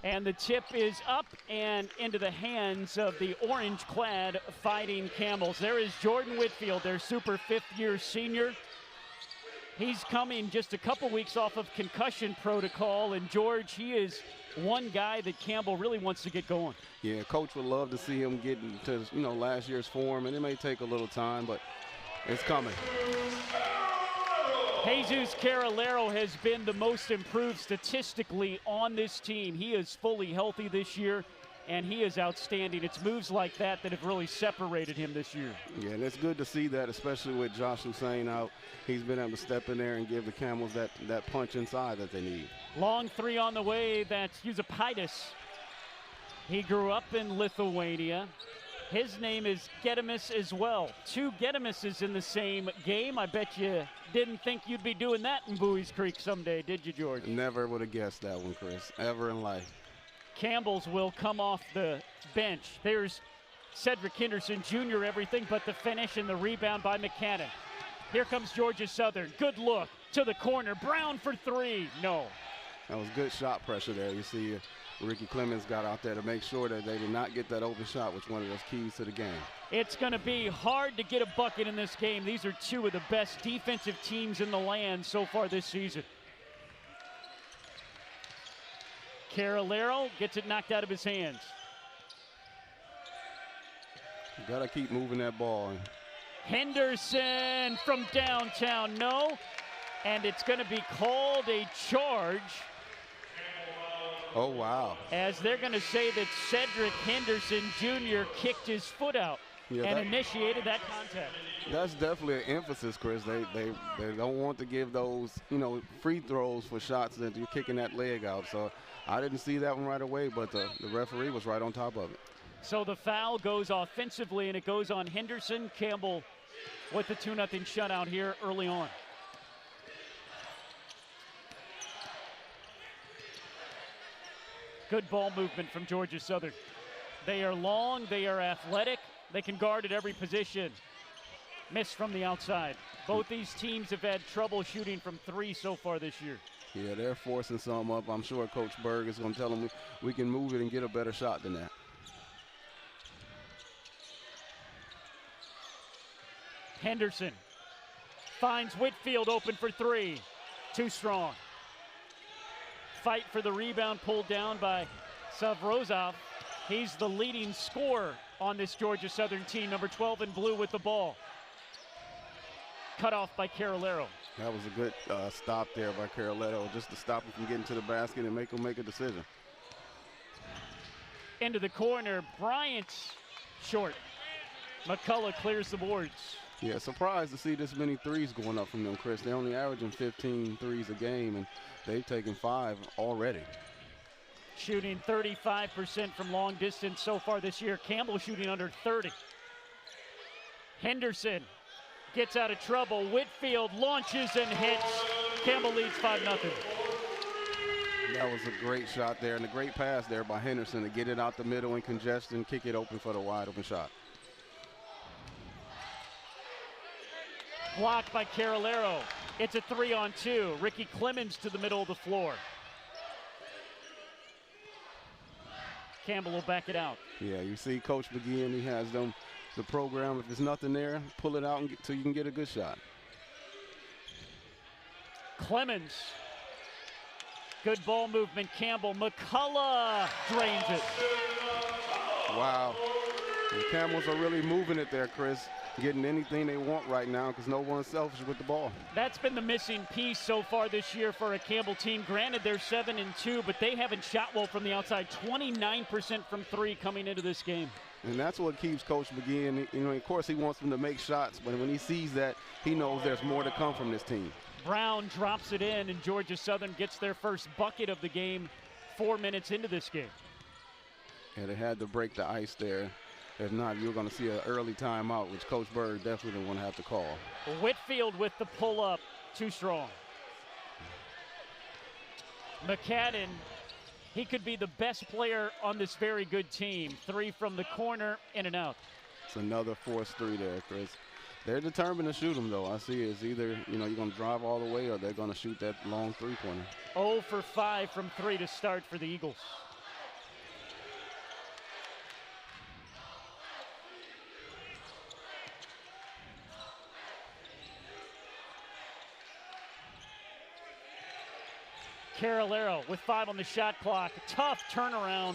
And the tip is up and into the hands of the orange-clad Fighting Camels. There is Jordan Whitfield, their super fifth-year senior. He's coming just a couple weeks off of concussion protocol. And, George, he is one guy that Campbell really wants to get going. Yeah, Coach would love to see him get into, last year's form, and it may take a little time, but it's coming. Jesus Carolero has been the most improved statistically on this team. He is fully healthy this year, and he is outstanding. It's moves like that that have really separated him this year. Yeah, and it's good to see that, especially with Josh Hussein out. He's been able to step in there and give the Camels that punch inside that they need. Long three on the way. That's Yuzapaitis. He grew up in Lithuania. His name is Gedimis as well. Two Gedimises in the same game. I bet you didn't think you'd be doing that in Bowie's Creek someday, did you, George? Never would have guessed that one, Chris, ever in life. Campbell's will come off the bench. There's Cedric Henderson Jr., everything but the finish and the rebound by McCannon. Here comes Georgia Southern. Good look to the corner. Brown for three. No. That was good shot pressure there. You see Ricky Clemens got out there to make sure that they did not get that open shot, which was one of those keys to the game. It's going to be hard to get a bucket in this game. These are two of the best defensive teams in the land so far this season. Carolero gets it knocked out of his hands. You got to keep moving that ball. Henderson from downtown, no. And it's going to be called a charge. Oh, wow. As they're going to say that Cedric Henderson Jr. kicked his foot out and initiated that contact. That's definitely an emphasis, Chris. They don't want to give those, free throws for shots that you're kicking that leg out. So I didn't see that one right away, but the referee was right on top of it. So the foul goes offensively, and it goes on Henderson. Campbell with the 2-0 shutout here early on. Good ball movement from Georgia Southern. They are long, they are athletic, they can guard at every position. Miss from the outside. Both these teams have had trouble shooting from three so far this year. Yeah, they're forcing some up. I'm sure Coach Berg is going to tell them we can move it and get a better shot than that. Henderson finds Whitfield open for three. Too strong. Fight for the rebound, pulled down by Savrozov. He's the leading scorer on this Georgia Southern team, number 12 in blue with the ball. Cut off by Carolero. That was a good stop there by Carolero, just to stop him from getting to the basket and make him make a decision. Into the corner, Bryant short. McCullough clears the boards. Yeah, surprised to see this many threes going up from them, Chris. They're only averaging 15 threes a game, and they've taken 5 already. Shooting 35% from long distance so far this year. Campbell shooting under 30. Henderson gets out of trouble. Whitfield launches and hits. Campbell leads 5-0. That was a great shot there, and a great pass there by Henderson to get it out the middle in congestion, kick it open for the wide open shot. Blocked by Carolero. It's a 3-on-2. Ricky Clemens to the middle of the floor. Campbell will back it out. Yeah, you see Coach McGee, and he has them, the program, if there's nothing there, pull it out until you can get a good shot. Clemens. Good ball movement, Campbell. McCullough drains it. Wow. The Camels are really moving it there, Chris. Getting anything they want right now because no one's selfish with the ball. That's been the missing piece so far this year for a Campbell team. Granted, they're 7-2, but they haven't shot well from the outside. 29% from three coming into this game. And that's what keeps Coach McGee. And, of course, he wants them to make shots, but when he sees that, he knows there's more to come from this team. Brown drops it in, and Georgia Southern gets their first bucket of the game 4 minutes into this game. And they had to break the ice there. If not, you're going to see an early timeout, which Coach Berg definitely didn't want to have to call. Whitfield with the pull-up, too strong. McCadden, he could be the best player on this very good team. Three from the corner, in and out. It's another forced three there, Chris. They're determined to shoot them, though. I see it's either, you're going to drive all the way or they're going to shoot that long three-pointer. 0 for 5 from three to start for the Eagles. Carolero with 5 on the shot clock. Tough turnaround.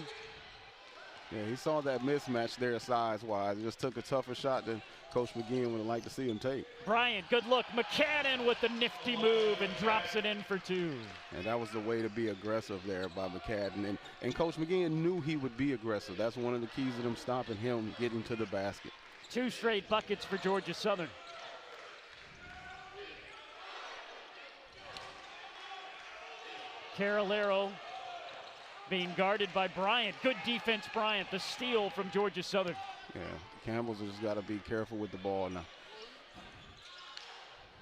Yeah, he saw that mismatch there size-wise. He just took a tougher shot than Coach McGinn would like to see him take. Bryant, good look. McCadden with the nifty move and drops it in for 2. And that was the way to be aggressive there by McCadden. And Coach McGinn knew he would be aggressive. That's one of the keys to them stopping him getting to the basket. 2 straight buckets for Georgia Southern. Carolero being guarded by Bryant. Good defense, Bryant. The steal from Georgia Southern. Yeah, Campbell's just got to be careful with the ball now.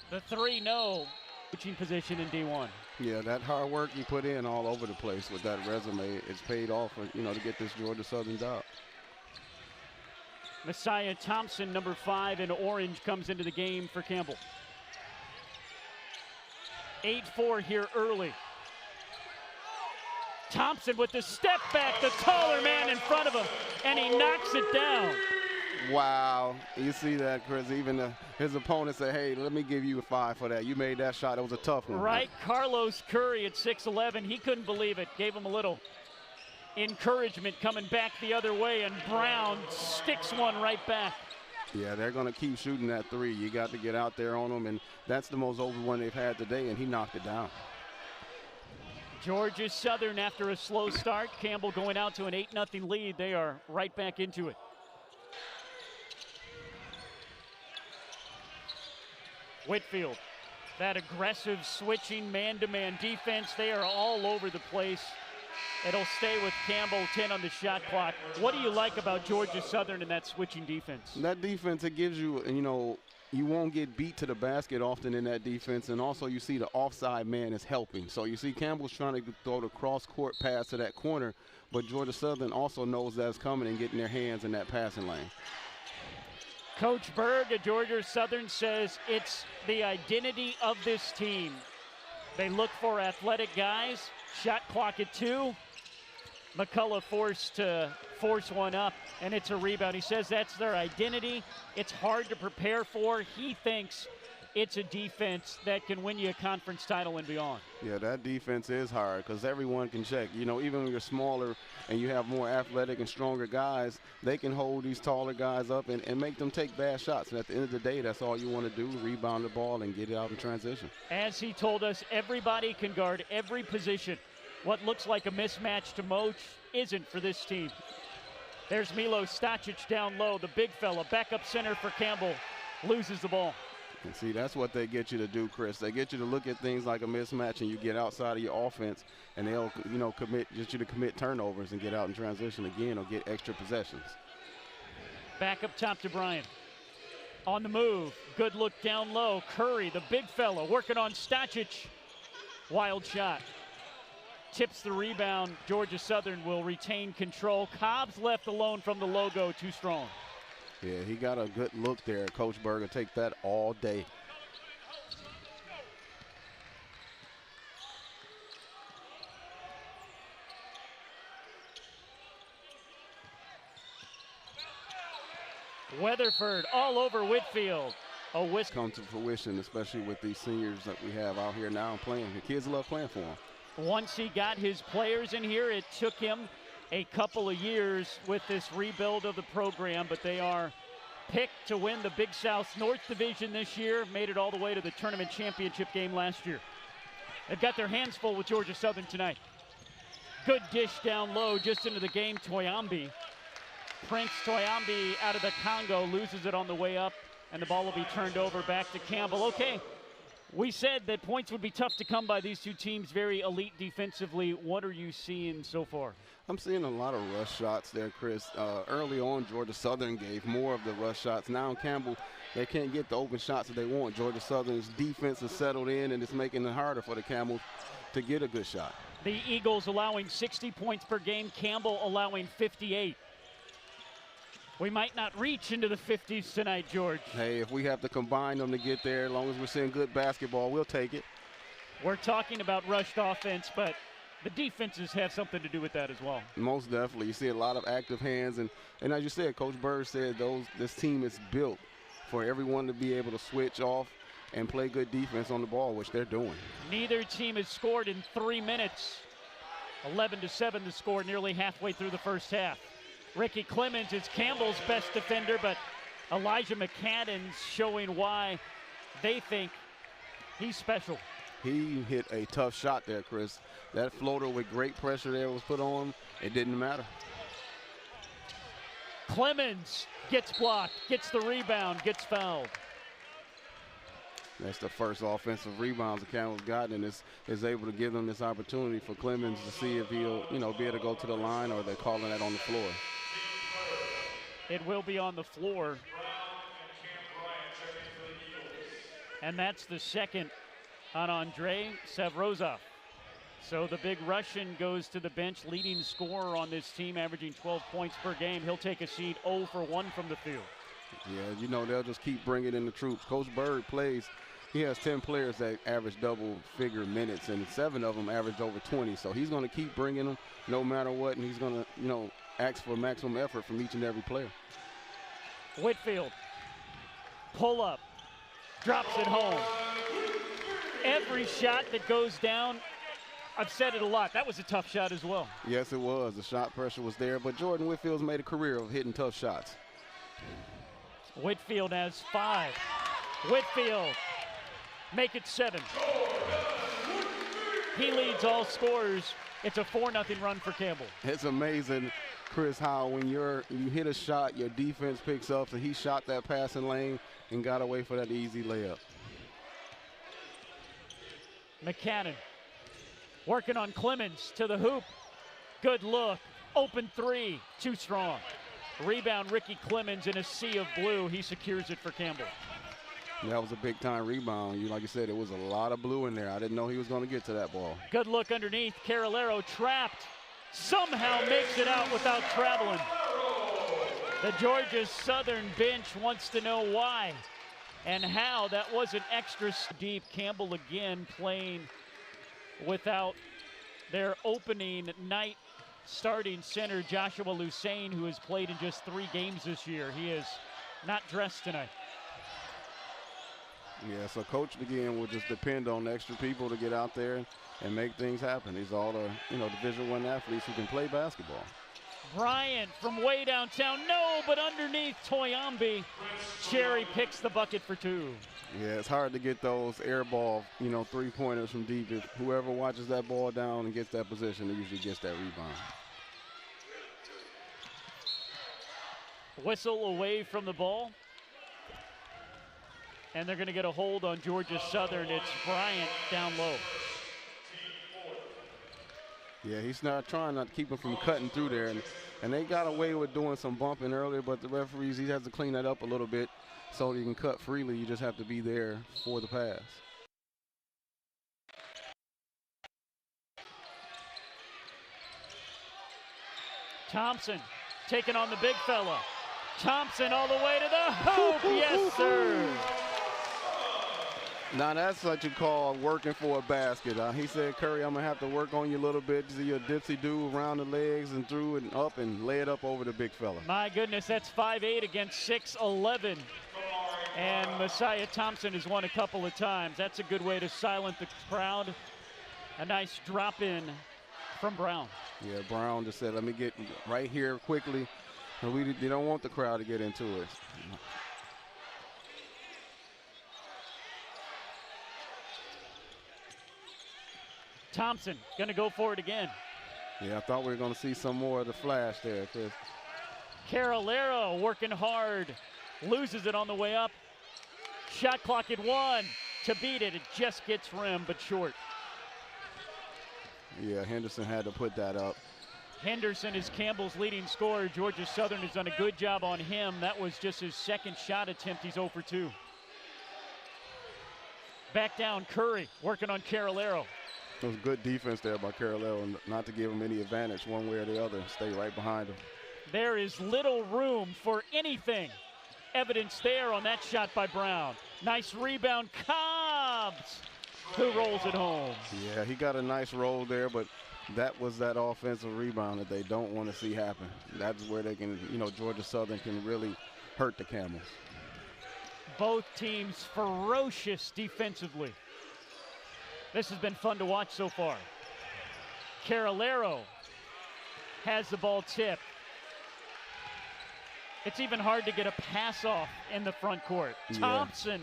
The 3-0 coaching position in D1. Yeah, that hard work he put in all over the place with that resume, it's paid off, to get this Georgia Southern job. Messiah Thompson, number 5 in orange, comes into the game for Campbell. 8-4 here early. Thompson with the step back, the taller man in front of him, and he knocks it down. Wow, you see that, Chris? Even his opponent said, hey, let me give you a 5 for that. You made that shot. It was a tough one. Right, Carlos Curry at 6'11". He couldn't believe it. Gave him a little encouragement coming back the other way, and Brown sticks one right back. Yeah, they're going to keep shooting that 3. You got to get out there on them, and that's the most open one they've had today, and he knocked it down. Georgia Southern, after a slow start, Campbell going out to an 8-0 lead. They are right back into it. Whitfield, that aggressive switching man-to-man defense. They are all over the place. It'll stay with Campbell, 10 on the shot clock. What do you like about Georgia Southern in that switching defense? That defense, it gives you, you won't get beat to the basket often in that defense, and also you see the offside man is helping. So you see Campbell's trying to throw the cross-court pass to that corner, but Georgia Southern also knows that's coming and getting their hands in that passing lane. Coach Berg at Georgia Southern says it's the identity of this team. They look for athletic guys. Shot clock at 2. McCullough forced to force one up, and it's a rebound. He says that's their identity. It's hard to prepare for. He thinks it's a defense that can win you a conference title and beyond. Yeah, that defense is hard because everyone can check. Even when you're smaller and you have more athletic and stronger guys, they can hold these taller guys up and make them take bad shots. And at the end of the day, that's all you want to do, rebound the ball and get it out in transition. As he told us, everybody can guard every position. What looks like a mismatch to Moach isn't for this team. There's Milo Stacic down low, the big fella, backup center for Campbell, loses the ball. And see, that's what they get you to do, Chris. They get you to look at things like a mismatch, and you get outside of your offense, and they'll, get you to commit turnovers and get out in transition again or get extra possessions. Back up top to Bryant. On the move, good look down low. Curry, the big fella, working on Stacic. Wild shot. Tips the rebound. Georgia Southern will retain control. Cobb's left alone from the logo, too strong. Yeah, he got a good look there. Coach Berger take that all day. Weatherford all over Whitfield. A whisk come to fruition, especially with these seniors that we have out here now playing. The kids love playing for him. Once he got his players in here, it took him a couple of years with this rebuild of the program, but they are picked to win the Big South North Division this year, made it all the way to the tournament championship game last year. They've got their hands full with Georgia Southern tonight. Good dish down low just into the game, Toyambi. Prince Toyambi out of the Congo loses it on the way up, and the ball will be turned over back to Campbell. Okay, we said that points would be tough to come by these two teams, very elite defensively. What are you seeing so far? I'm seeing a lot of rush shots there, Chris. Early on, Georgia Southern gave more of the rush shots. Now Campbell, they can't get the open shots that they want. Georgia Southern's defense is settled in, and it's making it harder for the Camels to get a good shot. The Eagles allowing 60 points per game, Campbell allowing 58. We might not reach into the 50s tonight, George. Hey, if we have to combine them to get there, as long as we're seeing good basketball, we'll take it. We're talking about rushed offense, but the defenses have something to do with that as well. Most definitely. You see a lot of active hands. And as you said, Coach Bird said this team is built for everyone to be able to switch off and play good defense on the ball, which they're doing. Neither team has scored in 3 minutes. 11-7 the score nearly halfway through the first half. Ricky Clemens is Campbell's best defender, but Elijah McCadden's showing why they think he's special. He hit a tough shot there, Chris. That floater with great pressure there was put on him. It didn't matter. Clemens gets blocked, gets the rebound, gets fouled. That's the first offensive rebounds that Campbell's gotten, and is able to give them this opportunity for Clemens to see if he'll, be able to go to the line, or they're calling that on the floor. It will be on the floor. And that's the second on Andrei Savrozov. So the big Russian goes to the bench, leading scorer on this team, averaging 12 points per game. He'll take a seat 0 for 1 from the field. Yeah, they'll just keep bringing in the troops. Coach Bird he has 10 players that average double-figure minutes, and 7 of them average over 20. So he's going to keep bringing them no matter what, and he's going to, ask for maximum effort from each and every player. Whitfield, pull up, drops it home. Every shot that goes down, I've said it a lot, that was a tough shot as well. Yes, it was. The shot pressure was there, but Jordan Whitfield's made a career of hitting tough shots. Whitfield has 5. Whitfield, make it 7. He leads all scorers. It's a 4-0 run for Campbell. It's amazing, Chris, how when you hit a shot, your defense picks up. So he shot that passing lane and got away for that easy layup. McCadden working on Clemens to the hoop. Good look. Open 3. Too strong. Rebound, Ricky Clemens in a sea of blue. He secures it for Campbell. That was a big-time rebound. Like you said, it was a lot of blue in there. I didn't know he was going to get to that ball. Good look underneath. Carolero trapped. Somehow makes it out without traveling. The Georgia Southern bench wants to know why and how. That wasn't extra deep. Campbell again playing without their opening night starting center, Joshua Lucane, who has played in just 3 games this year. He is not dressed tonight. Yeah, so Coach again will just depend on extra people to get out there and make things happen. These all are, Division I athletes who can play basketball. Bryant from way downtown, no, but underneath Toyambi. Cherry picks the bucket for 2. Yeah, it's hard to get those air ball, 3-pointers from deep. If whoever watches that ball down and gets that position, usually gets that rebound. Whistle away from the ball. And they're going to get a hold on Georgia Southern. It's Bryant down low. Yeah, he's not trying not to keep him from cutting through there. And they got away with doing some bumping earlier, but the referees, he has to clean that up a little bit so you can cut freely. You just have to be there for the pass. Thompson taking on the big fella. Thompson all the way to the hoop. Yes, sir. Now that's what you call working for a basket. He said, Curry, I'm going to have to work on you a little bit. See a dipsy-do around the legs and through and up and lay it up over the big fella. My goodness, that's 5'8" against 6'11". And Messiah Thompson has won a couple of times. That's a good way to silence the crowd. A nice drop in from Brown. Yeah, Brown just said, let me get right here quickly. And they don't want the crowd to get into it. Thompson going to go for it again. Yeah, I thought we were going to see some more of the flash there, Chris. Carolero working hard. Loses it on the way up. Shot clock at 1 to beat it. It just gets rim, but short. Yeah, Henderson had to put that up. Henderson is Campbell's leading scorer. Georgia Southern has done a good job on him. That was just his second shot attempt. He's 0 for 2. Back down, Curry working on Carolero. It was good defense there by Carolero, not to give him any advantage one way or the other. Stay right behind him. There is little room for anything. Evidence there on that shot by Brown. Nice rebound, Cobbs, who rolls it home. Yeah, he got a nice roll there, but that was that offensive rebound that they don't want to see happen. That's where they can, Georgia Southern can really hurt the Camels. Both teams ferocious defensively. This has been fun to watch so far. Carolero has the ball tipped. It's even hard to get a pass off in the front court. Yeah. Thompson,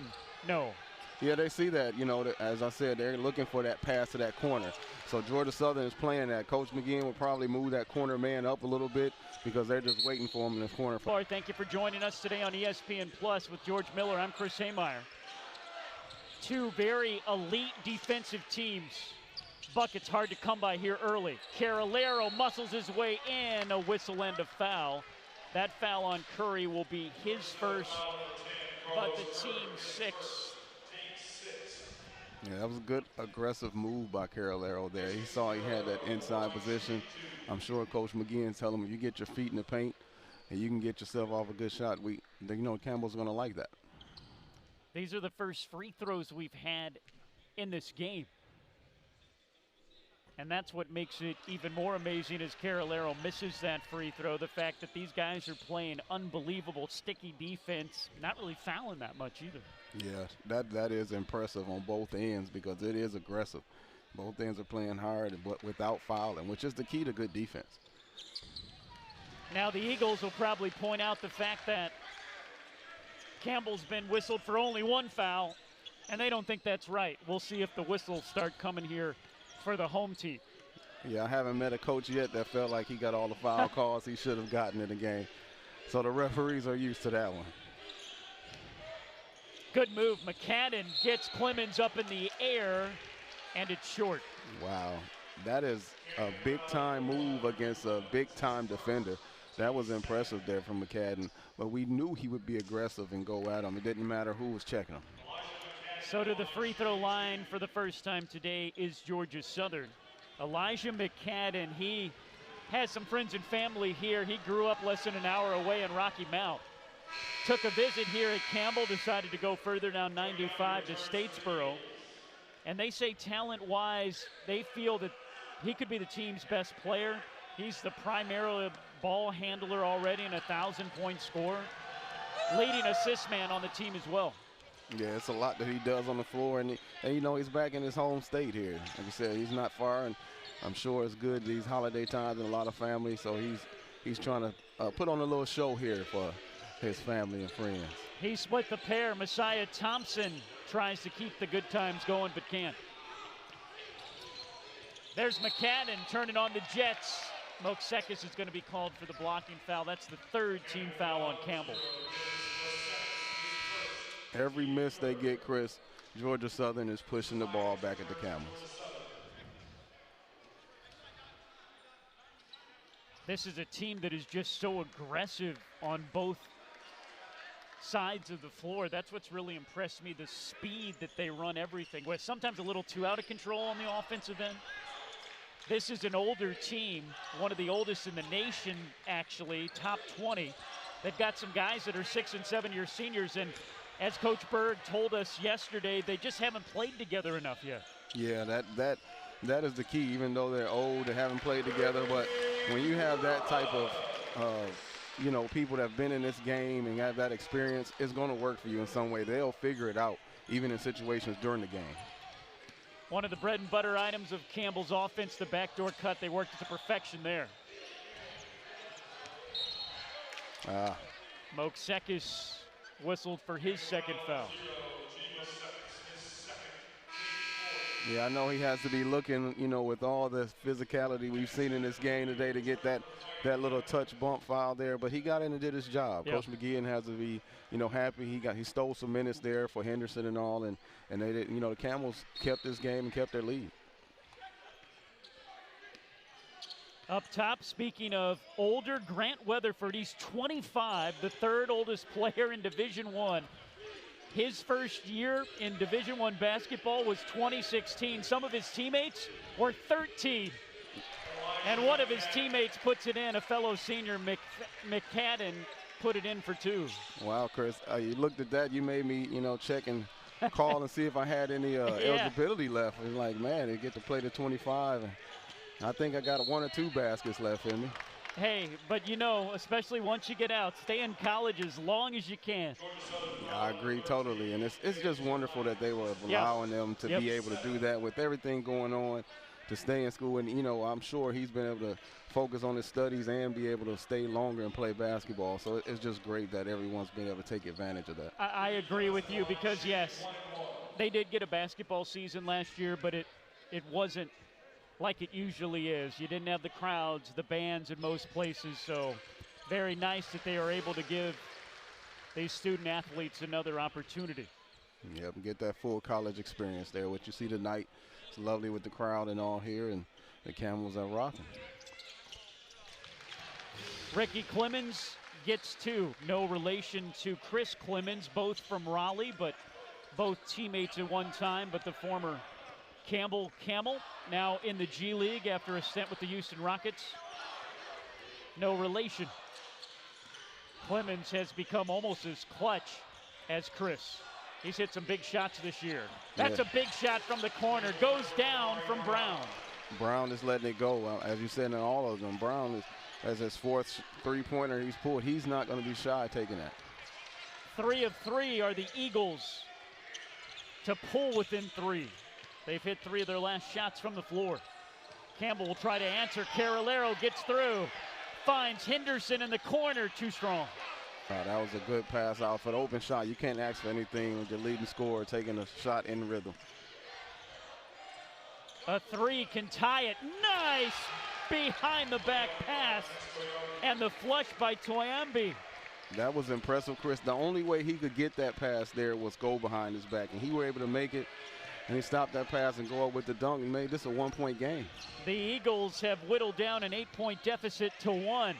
no. Yeah, they see that, as I said, they're looking for that pass to that corner. So Georgia Southern is playing that. Coach McGinn will probably move that corner man up a little bit because they're just waiting for him in the corner. Thank you for joining us today on ESPN Plus with George Miller. I'm Chris Haymeyer. Two very elite defensive teams. Buckets hard to come by here early. Carolero muscles his way in, a whistle and a foul. That foul on Curry will be his first, but the team's sixth. Yeah, that was a good aggressive move by Carolero there. He saw he had that inside position. I'm sure Coach McGinn tell him, if you get your feet in the paint and you can get yourself off a good shot, Campbell's going to like that. These are the first free throws we've had in this game. And that's what makes it even more amazing as Carolero misses that free throw. The fact that these guys are playing unbelievable sticky defense, not really fouling that much either. Yeah, that is impressive on both ends because it is aggressive. Both ends are playing hard but without fouling, which is the key to good defense. Now the Eagles will probably point out the fact that Campbell's been whistled for only one foul, and they don't think that's right. We'll see if the whistles start coming here for the home team. Yeah, I haven't met a coach yet that felt like he got all the foul calls he should have gotten in the game. So the referees are used to that one. Good move. McCadden gets Clemens up in the air, and it's short. Wow, that is a big-time move against a big-time defender. That was impressive there from McCadden. But we knew he would be aggressive and go at him. It didn't matter who was checking him. So to the free throw line for the first time today is Georgia Southern. Elijah McCadden, he has some friends and family here. He grew up less than an hour away in Rocky Mount. Took a visit here at Campbell, decided to go further down 95 to Statesboro. And they say talent-wise, they feel that he could be the team's best player. He's the primary ball handler already and a 1,000-point scorer. Leading assist man on the team as well. Yeah, it's a lot that he does on the floor, and he's back in his home state here. Like I said, he's not far, and I'm sure it's good these holiday times and a lot of family, so he's trying to put on a little show here for his family and friends. He split the pair. Messiah Thompson tries to keep the good times going, but can't. There's McCadden turning on the Jets. Moksekis is going to be called for the blocking foul. That's the third team foul on Campbell. Every miss they get, Chris, Georgia Southern is pushing the ball back at the Camels. This is a team that is just so aggressive on both sides of the floor. That's what's really impressed me, the speed that they run everything with. Sometimes a little too out of control on the offensive end. This is an older team, one of the oldest in the nation, actually, top 20. They've got some guys that are 6- and 7-year seniors, and as Coach Berg told us yesterday, they just haven't played together enough yet. Yeah, that is the key. Even though they're old, they haven't played together, but when you have that type of people that have been in this game and have that experience, it's going to work for you in some way. They'll figure it out, even in situations during the game. One of the bread and butter items of Campbell's offense, the backdoor cut. They worked it to perfection there. Moksekis whistled for his second foul. Yeah, I know he has to be looking, with all the physicality we've seen in this game today to get that little touch bump foul there, but he got in and did his job. Yep. Coach McGinn has to be, happy. He stole some minutes there for Henderson and all, and they did, the Camels kept this game and kept their lead. Up top, speaking of older, Grant Weatherford, he's 25, the third oldest player in Division I. His first year in Division I basketball was 2016. Some of his teammates were 13. And one of his teammates puts it in. A fellow senior, McCadden, put it in for 2. Wow, Chris, you looked at that. You made me, check and call and see if I had any eligibility left. And like, man, they get to play to 25. And I think I got 1 or 2 baskets left in me. Hey, but you know, especially once you get out, stay in college as long as you can. Yeah, I agree totally, and it's just wonderful that they were allowing them to be able to do that with everything going on, to stay in school. And, you know, I'm sure he's been able to focus on his studies and be able to stay longer and play basketball. So it's just great that everyone's been able to take advantage of that. I agree with you because, yes, they did get a basketball season last year, but it wasn't like it usually is. You didn't have the crowds, the bands in most places, so very nice that they are able to give these student athletes another opportunity. Yep, get that full college experience there. What you see tonight is lovely with the crowd and all here, and the Camels are rocking. Ricky Clemens gets two. No relation to Chris Clemens, both from Raleigh, but both teammates at one time, but the former Campbell Camel, now in the G League after a stint with the Houston Rockets. No relation. Clemens has become almost as clutch as Chris. He's hit some big shots this year. That's a big shot from the corner. Goes down from Brown. Brown is letting it go. As you said in all of them, Brown is, as his fourth three-pointer he's pulled, he's not going to be shy taking that. 3 of 3 are the Eagles to pull within 3. They've hit 3 of their last shots from the floor. Campbell will try to answer. Carolero gets through. Finds Henderson in the corner. Too strong. That was a good pass out for the open shot. You can't ask for anything with your leading scorer taking a shot in rhythm. A 3 can tie it. Nice behind the back pass. And the flush by Toyambi. That was impressive, Chris. The only way he could get that pass there was go behind his back. And he were able to make it. And he stopped that pass and go up with the dunk and made this a one-point game. The Eagles have whittled down an 8-point deficit to 1.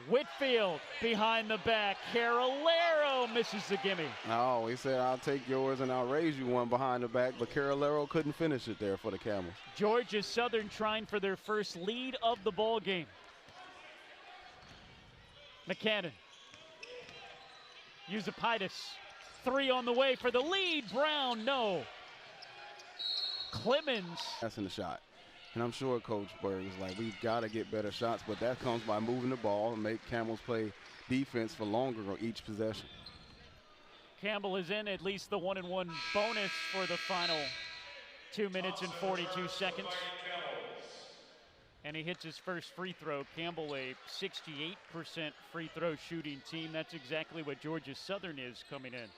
Whitfield behind the back. Carolero misses the gimme. Oh, he said, I'll take yours and I'll raise you one behind the back, but Carolero couldn't finish it there for the Camels. Georgia Southern trying for their first lead of the ball game. McCannon. Yusupaitis. 3 on the way for the lead. Brown, no. Clemens. That's in the shot. And I'm sure Coach Berg is like, we've got to get better shots, but that comes by moving the ball and make Camels play defense for longer on each possession. Campbell is in at least the 1-and-1 bonus for the final 2 minutes and 42 seconds. And he hits his first free throw. Campbell, a 68% free throw shooting team. That's exactly what Georgia Southern is coming in.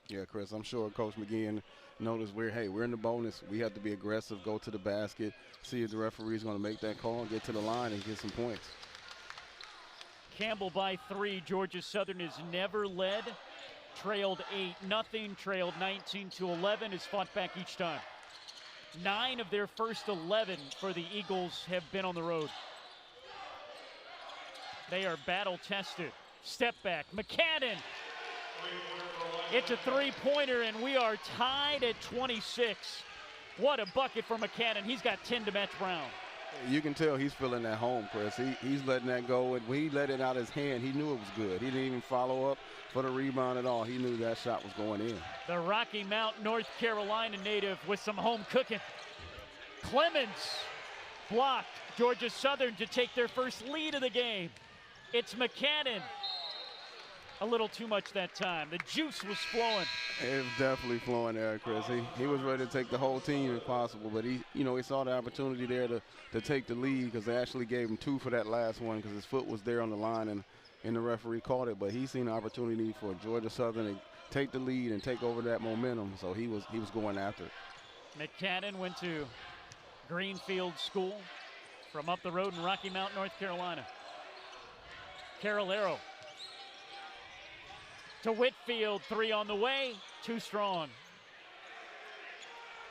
Yeah, Chris, I'm sure Coach McGinn noticed we're in the bonus. We have to be aggressive, go to the basket, see if the referee's going to make that call, get to the line and get some points. Campbell by 3. Georgia Southern has never led. Trailed 8-0, trailed 19-11, has fought back each time. 9 of their first 11 for the Eagles have been on the road. They are battle tested. Step back, McCannon. It's a 3-pointer, and we are tied at 26. What a bucket for McCannon. He's got 10 to match Brown. You can tell he's feeling that home, Chris. He's letting that go. And when he let it out of his hand, he knew it was good. He didn't even follow up for the rebound at all. He knew that shot was going in. The Rocky Mount, North Carolina native with some home cooking. Clemens blocked. Georgia Southern to take their first lead of the game. It's McCannon. A little too much that time. The juice was flowing. It was definitely flowing there, Chris. He was ready to take the whole team if possible, but he saw the opportunity there to take the lead because they actually gave him 2 for that last one because his foot was there on the line and the referee caught it. But he seen the opportunity for Georgia Southern to take the lead and take over that momentum, so he was going after it. McCannon went to Greenfield School from up the road in Rocky Mount, North Carolina. Carolero. To Whitfield, 3 on the way, too strong.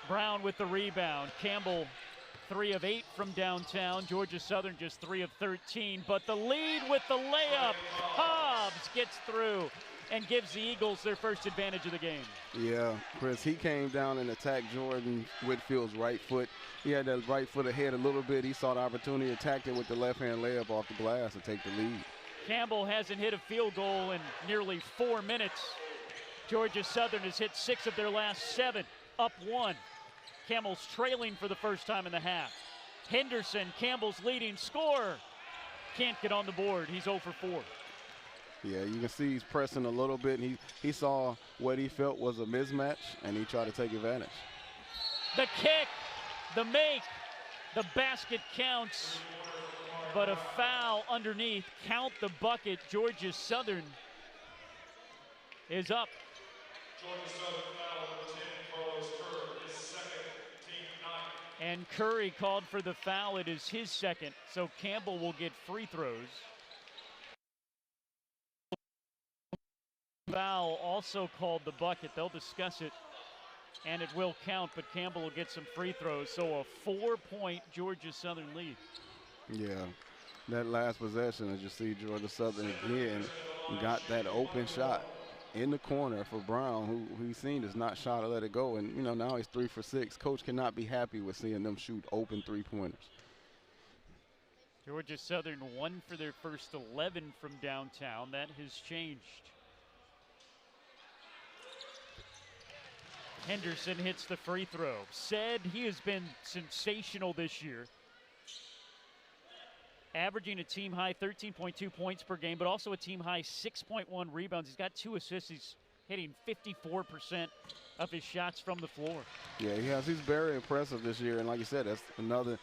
Brown with the rebound. Campbell, 3 of 8 from downtown. Georgia Southern just 3 of 13, but the lead with the layup. Hobbs gets through and gives the Eagles their first advantage of the game. Yeah, Chris, he came down and attacked Jordan Whitfield's right foot. He had that right foot ahead a little bit. He saw the opportunity, attacked it with the left-hand layup off the glass to take the lead. Campbell hasn't hit a field goal in nearly 4 minutes. Georgia Southern has hit 6 of their last 7, up 1. Campbell's trailing for the first time in the half. Henderson, Campbell's leading scorer, can't get on the board. He's 0 for 4. Yeah, you can see he's pressing a little bit. He saw what he felt was a mismatch, and he tried to take advantage. The kick, the make, the basket counts, but a foul underneath. Count the bucket. Georgia Southern is up. Georgia Southern foul number 10, Carlos Curry, his second, team 9. And Curry called for the foul. It is his second, so Campbell will get free throws. Foul also called the bucket. They'll discuss it, and it will count, but Campbell will get some free throws. So a 4-point Georgia Southern lead. Yeah, that last possession, as you see, Georgia Southern again got that open shot in the corner for Brown, who he's seen has not shot or let it go. And, now he's 3 for 6. Coach cannot be happy with seeing them shoot open three-pointers. Georgia Southern 1 for their first 11 from downtown. That has changed. Henderson hits the free throw. Said he has been sensational this year, averaging a team-high 13.2 points per game, but also a team-high 6.1 rebounds. He's got 2 assists. He's hitting 54% of his shots from the floor. Yeah, he has. He's very impressive this year, and like you said, that's another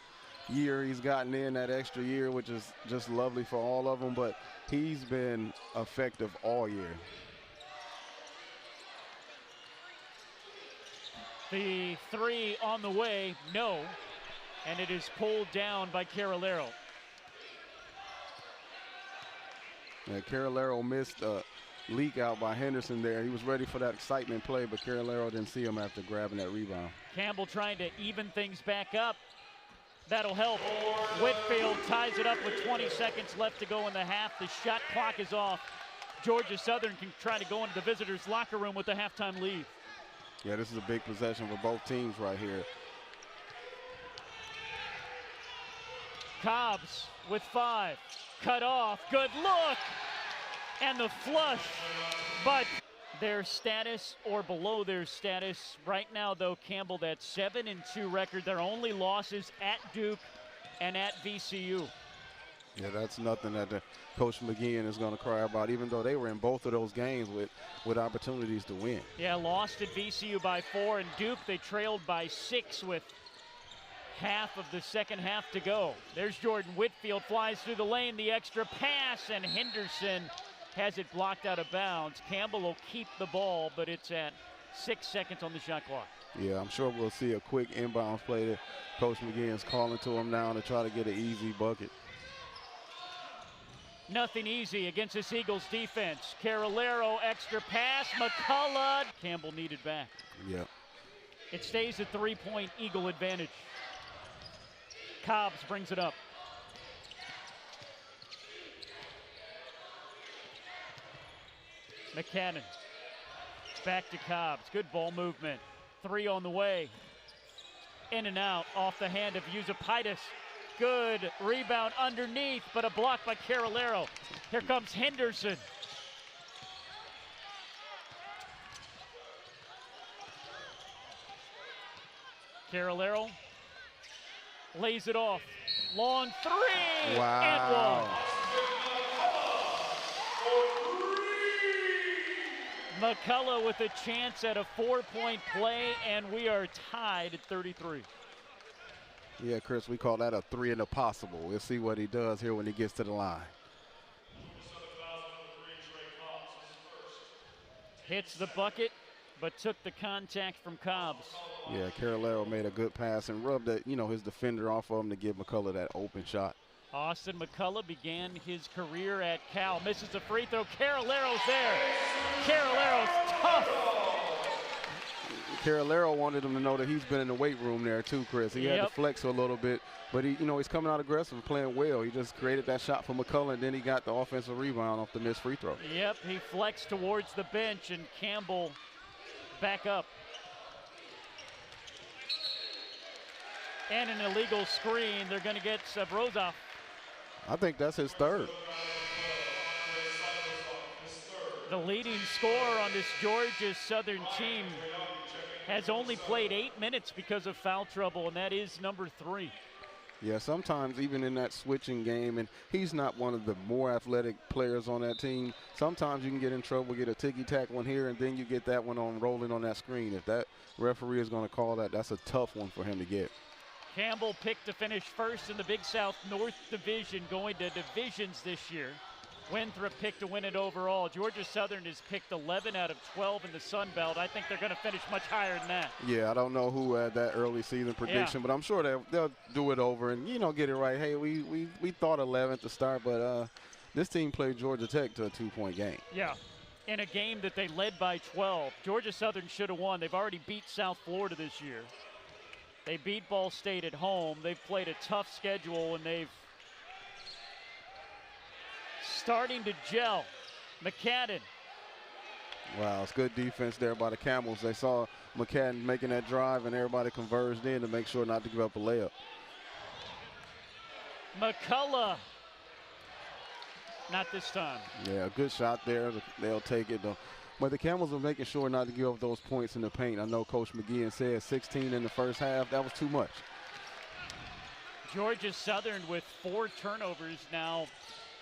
year he's gotten in, that extra year, which is just lovely for all of them, but he's been effective all year. The three on the way, no, and it is pulled down by Carolero. Yeah, Carolero missed a leak out by Henderson there. He was ready for that excitement play, but Carolero didn't see him after grabbing that rebound. Campbell trying to even things back up. That'll help. Whitfield ties it up with 20 seconds left to go in the half. The shot clock is off. Georgia Southern can try to go into the visitors' locker room with the halftime lead. Yeah, this is a big possession for both teams right here. Cobbs with 5. Cut off. Good look. And the flush. But their status or below their status right now, though, Campbell, that 7-2 record. Their only losses at Duke and at VCU. Yeah, that's nothing that Coach McGinn is going to cry about, even though they were in both of those games with opportunities to win. Yeah, lost at VCU by 4, and Duke they trailed by 6 with half of the second half to go. There's Jordan Whitfield, flies through the lane, the extra pass, and Henderson has it blocked out of bounds. Campbell will keep the ball, but it's at 6 seconds on the shot clock. Yeah, I'm sure we'll see a quick inbounds play that Coach McGinn's calling to him now to try to get an easy bucket. Nothing easy against this Eagles defense. Carolero, extra pass, McCullough. Campbell needed back. Yep. It stays a 3-point Eagle advantage. Cobbs brings it up. McCannon. Back to Cobbs. Good ball movement. 3 on the way. In and out off the hand of Yusupaitis. Good rebound underneath, but a block by Carolero. Here comes Henderson. Carolero lays it off. Long 3. Wow. And one. McCullough with a chance at a 4-point play, and we are tied at 33. Yeah, Chris, we call that a 3 in the possible. We'll see what he does here when he gets to the line. Hits the bucket, but took the contact from Cobbs. Yeah, Carolero made a good pass and rubbed that, his defender off of him to give McCullough that open shot. Austin McCullough began his career at Cal. Misses the free throw. Carolero's there. Carolero's tough. Carolero wanted him to know that he's been in the weight room there too, Chris. He had to flex a little bit, but he's coming out aggressive and playing well. He just created that shot for McCullough, and then he got the offensive rebound off the missed free throw. Yep, he flexed towards the bench, and Campbell back up. And an illegal screen. They're going to get Savrozov. I think that's his third. The leading scorer on this Georgia Southern team has only played 8 minutes because of foul trouble, and that is number 3. Yeah, sometimes even in that switching game, and he's not one of the more athletic players on that team, sometimes you can get in trouble, get a ticky-tack one here, and then you get that one on rolling on that screen. If that referee is going to call that, that's a tough one for him to get. Campbell picked to finish first in the Big South North Division, going to divisions this year. Winthrop picked to win it overall. Georgia Southern has picked 11 out of 12 in the Sun Belt. I think they're going to finish much higher than that. Yeah, I don't know who had that early season prediction, but I'm sure they'll do it over and, get it right. Hey, we thought 11th to start, but this team played Georgia Tech to a 2-point game. Yeah, in a game that they led by 12. Georgia Southern should have won. They've already beat South Florida this year. They beat Ball State at home. They've played a tough schedule, and they've starting to gel. McCadden. Wow, it's good defense there by the Camels. They saw McCadden making that drive, and everybody converged in to make sure not to give up a layup. McCullough. Not this time. Yeah, good shot there. They'll take it, though. But the Camels are making sure not to give up those points in the paint. I know Coach McGeehan said 16 in the first half. That was too much. Georgia Southern with 4 turnovers now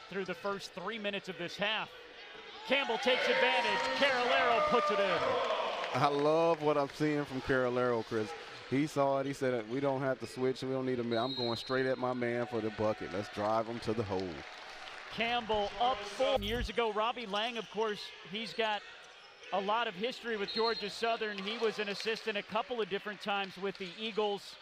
through the first 3 minutes of this half. Campbell takes advantage. Carolero puts it in. I love what I'm seeing from Carolero, Chris. He saw it. He said, we don't have to switch. We don't need a man. I'm going straight at my man for the bucket. Let's drive him to the hole. Campbell up 4 years ago. Robbie Lang, of course, he's got a lot of history with Georgia Southern. He was an assistant a couple of different times with the Eagles.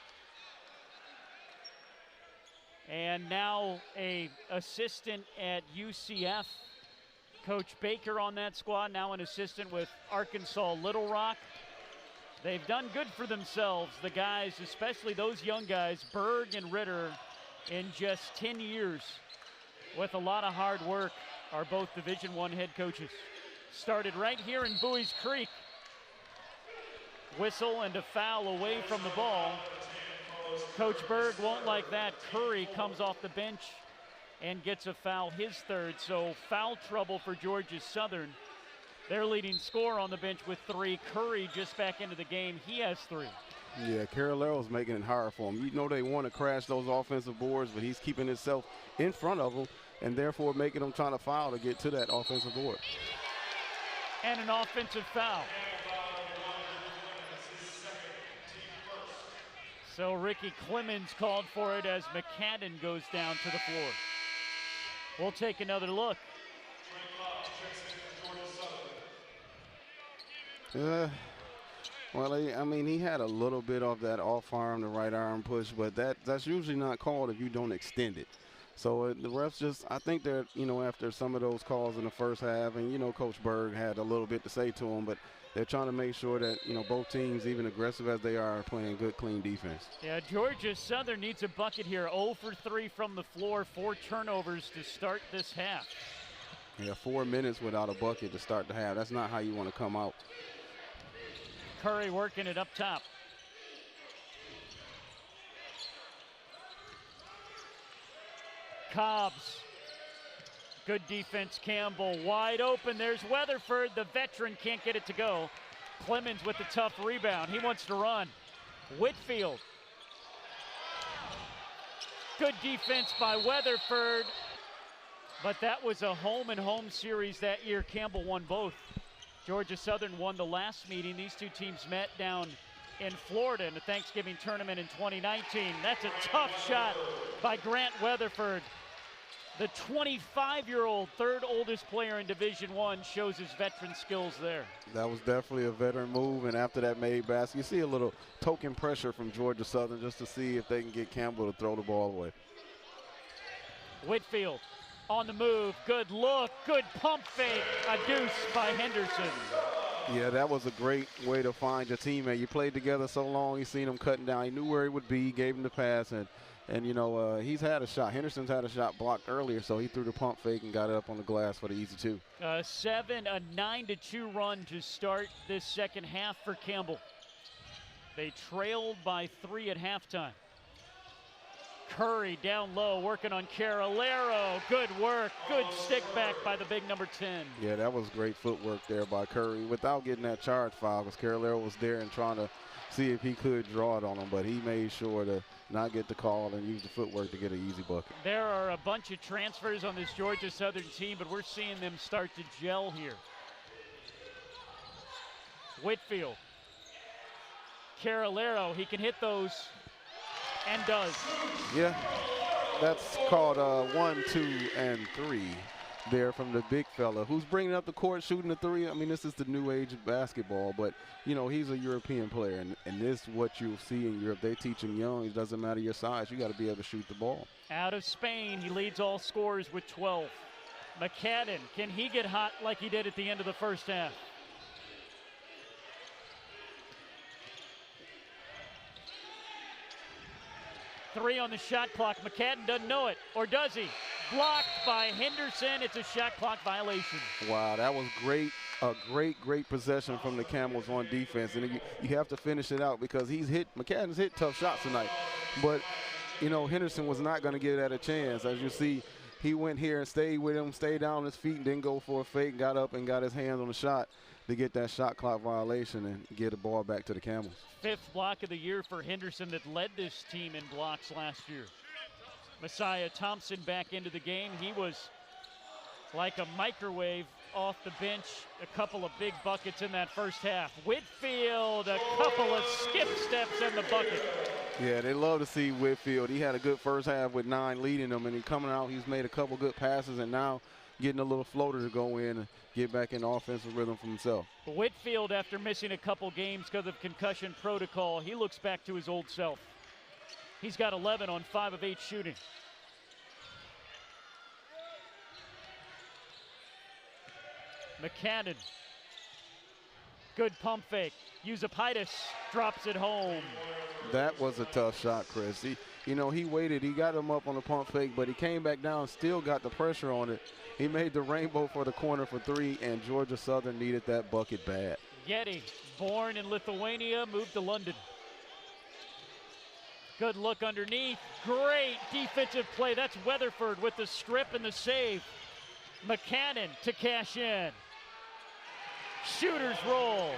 And now an assistant at UCF. Coach Baker on that squad, now an assistant with Arkansas Little Rock. They've done good for themselves, the guys, especially those young guys, Berg and Ritter, in just 10 years with a lot of hard work, are both Division I head coaches. Started right here in Bowie's Creek. Whistle and a foul away from the ball. Coach Berg won't like that. Curry comes off the bench and gets a foul, his third. So foul trouble for Georgia Southern. Their leading scorer on the bench with 3. Curry just back into the game. He has 3. Yeah, Carolero's making it hard for him. You know they want to crash those offensive boards, but he's keeping himself in front of them and therefore making them trying to foul to get to that offensive board. And an offensive foul. So Ricky Clemens called for it as McCadden goes down to the floor. We'll take another look. Well, I mean, he had a little bit of that off arm, the right arm push, but that's usually not called if you don't extend it. So the refs just, I think they're, after some of those calls in the first half, and, Coach Berg had a little bit to say to him, but they're trying to make sure that, both teams, even aggressive as they are playing good, clean defense. Yeah, Georgia Southern needs a bucket here. 0 for 3 from the floor, 4 turnovers to start this half. Yeah, 4 minutes without a bucket to start the half. That's not how you want to come out. Curry working it up top. Cobbs. Good defense, Campbell. Wide open, there's Weatherford. The veteran can't get it to go. Clemens with the tough rebound. He wants to run. Whitfield. Good defense by Weatherford. But that was a home-and-home series that year. Campbell won both. Georgia Southern won the last meeting. These two teams met down in Florida in the Thanksgiving tournament in 2019. That's a tough shot by Grant Weatherford. The 25-year-old third oldest player in Division I shows his veteran skills there. That was definitely a veteran move, and after that made basket, you see a little token pressure from Georgia Southern just to see if they can get Campbell to throw the ball away. Whitfield on the move, good look, good pump fake, a deuce by Henderson. Yeah, that was a great way to find your teammate. You played together so long, you seen him cutting down. He knew where he would be, gave him the pass, and he's had a shot. Henderson's had a shot blocked earlier, so he threw the pump fake and got it up on the glass for the easy 2. A 9-2 run to start this second half for Campbell. They trailed by 3 at halftime. Curry down low, working on Carolero. Good work, good stick back by the big number 10. Yeah, that was great footwork there by Curry without getting that charge foul, because Carolero was there and trying to see if he could draw it on him, but he made sure to not get the call and use the footwork to get an easy bucket. There are a bunch of transfers on this Georgia Southern team, but we're seeing them start to gel here. Whitfield. Carolero, he can hit those and does. Yeah, that's called 1, 2, and 3 there from the big fella who's bringing up the court, shooting the three. I mean, this is the new age of basketball, but, you know, he's a European player, and this is what you'll see in Europe. They teach him young. It doesn't matter your size. You got to be able to shoot the ball. Out of Spain, he leads all scorers with 12. McCadden, can he get hot like he did at the end of the first half? Three on the shot clock. McCadden doesn't know it, or does he? Blocked by Henderson. It's a shot clock violation. Wow, that was great. A great possession from the Camels on defense, and you have to finish it out because McCadden's hit tough shots tonight, but you know Henderson was not going to give that a chance. As you see, he went here and stayed with him, stayed down on his feet, and didn't go for a fake. Got up and got his hands on the shot to get that shot clock violation and get the ball back to the Camels. 5th block of the year for Henderson that led this team in blocks last year. Messiah Thompson back into the game. He was like a microwave off the bench. A couple of big buckets in that first half. Whitfield, a couple of skip steps in the bucket. Yeah, they love to see Whitfield. He had a good first half with 9 leading them, and he coming out, he's made a couple good passes, and now getting a little floater to go in and get back in offensive rhythm for himself. Whitfield, after missing a couple games because of concussion protocol, he looks back to his old self. He's got 11 on 5 of 8 shooting. McCadden. Good pump fake. Yusupaitis drops it home. That was a tough shot, Chris. He waited. He got him up on the pump fake, but he came back down, still got the pressure on it. He made the rainbow for the corner for 3, and Georgia Southern needed that bucket bad. Getty, born in Lithuania, moved to London. Good look underneath. Great defensive play. That's Weatherford with the strip and the save. McCadden to cash in. Shooters roll.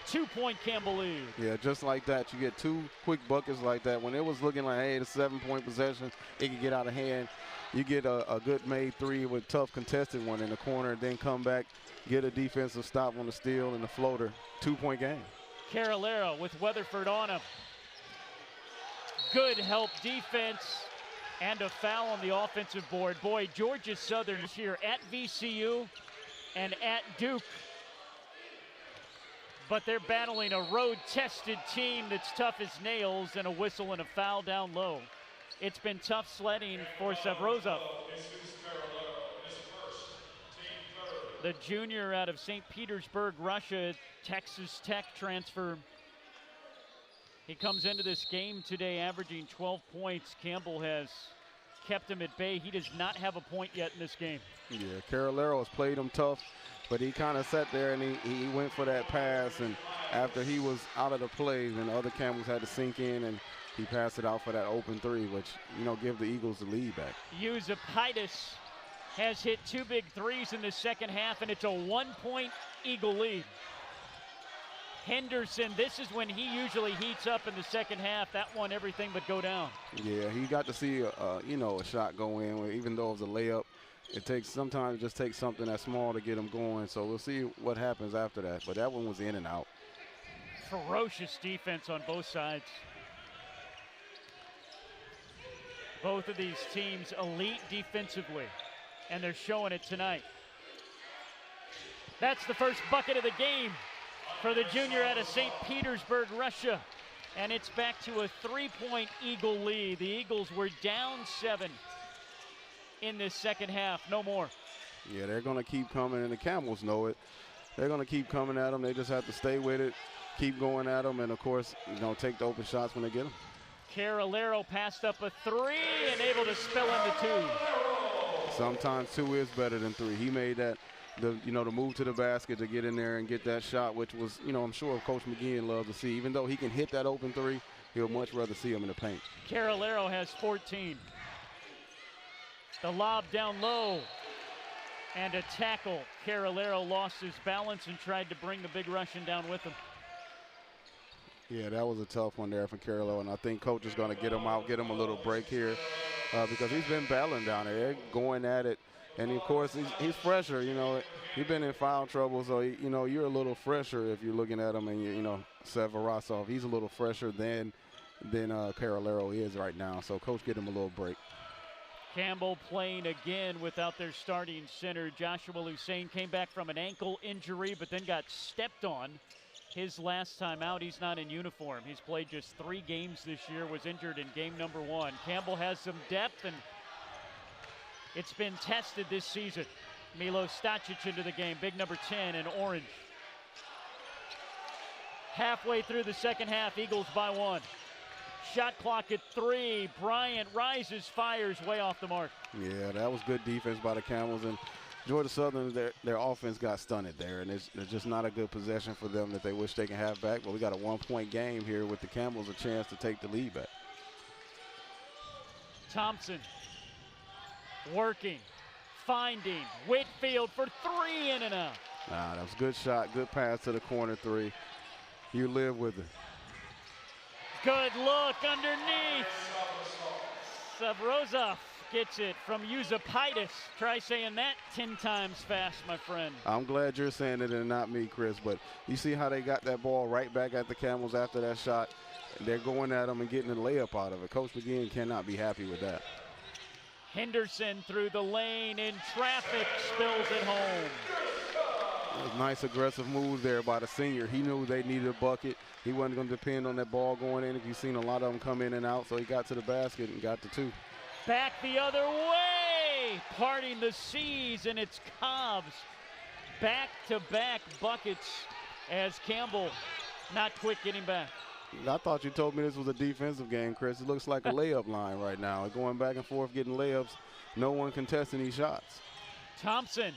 2-point Campbell lead. Yeah, just like that. You get 2 quick buckets like that. When it was looking like, hey, the 7-point possession, it could get out of hand. You get a good made 3 with tough contested one in the corner, then come back, get a defensive stop on the steal and the floater. 2-point game. Carolero with Weatherford on him. Good help defense and a foul on the offensive board. Boy, Georgia Southern is here at VCU and at Duke. But they're battling a road-tested team that's tough as nails, and a whistle and a foul down low. It's been tough sledding for Savrozov. The junior out of St. Petersburg, Russia, Texas Tech transfer. He comes into this game today averaging 12 points. Campbell has kept him at bay. He does not have a point yet in this game. Yeah, Carolero has played him tough, but he kind of sat there and he went for that pass, and after he was out of the play, then the other Camels had to sink in, and he passed it out for that open 3, which, give the Eagles the lead back. Yusupaitis has hit 2 big threes in the second half, and it's a 1-point Eagle lead. Henderson, this is when he usually heats up in the second half. That one, everything but go down. Yeah, he got to see, a shot go in, even though it was a layup. Sometimes it just takes something that small to get him going. So we'll see what happens after that. But that one was in and out. Ferocious defense on both sides. Both of these teams elite defensively, and they're showing it tonight. That's the first bucket of the game for the junior out of St. Petersburg, Russia. And it's back to a 3-point Eagle lead. The Eagles were down 7 in this second half, no more. Yeah, they're going to keep coming, and the Camels know it. They're going to keep coming at them. They just have to stay with it, keep going at them, and, of course, take the open shots when they get them. Carolero passed up a 3 and able to spill into 2. Sometimes 2 is better than 3. He made that, the move to the basket to get in there and get that shot, which was, I'm sure Coach McGinn loved to see. Even though he can hit that open 3, he'll much rather see him in the paint. Carolero has 14. The lob down low and a tackle. Carolero lost his balance and tried to bring the big Russian down with him. Yeah, that was a tough one there for Carolina, and I think coach is going to get him out, get him a little break here because he's been battling down there. They're going at it, and of course he's fresher. You know, he's been in foul trouble, so you know you're a little fresher if you're looking at him, and you know Severasov, he's a little fresher than Carolero is right now. So coach, get him a little break. Campbell playing again without their starting center. Joshua Hussein came back from an ankle injury, but then got stepped on his last time out. He's not in uniform. He's played just 3 games this year, was injured in game number 1. Campbell has some depth, and it's been tested this season. Milo Stacic into the game, big number 10 in orange. Halfway through the second half, Eagles by 1. Shot clock at 3. Bryant rises, fires way off the mark. Yeah, that was good defense by the Camels, and Georgia Southern, their offense got stunted there, and it's just not a good possession for them that they wish they can have back. But we got a 1-point game here with the Camels, a chance to take the lead back. Thompson working, finding Whitfield for 3, in and out. That was a good shot, good pass to the corner 3. You live with it. Good look underneath. Severasov gets it from Yusapaitis. Try saying that 10 times fast, my friend. I'm glad you're saying it and not me, Chris, but you see how they got that ball right back at the Camels after that shot? They're going at them and getting a layup out of it. Coach McGinn cannot be happy with that. Henderson through the lane in traffic, spills it home. Nice aggressive move there by the senior. He knew they needed a bucket. He wasn't going to depend on that ball going in. You've seen a lot of them come in and out, so he got to the basket and got the 2. Back the other way, parting the seas, and it's Cobbs. Back-to-back buckets as Campbell not quick getting back. I thought you told me this was a defensive game, Chris. It looks like a layup line right now. Going back and forth, getting layups. No one contesting these shots. Thompson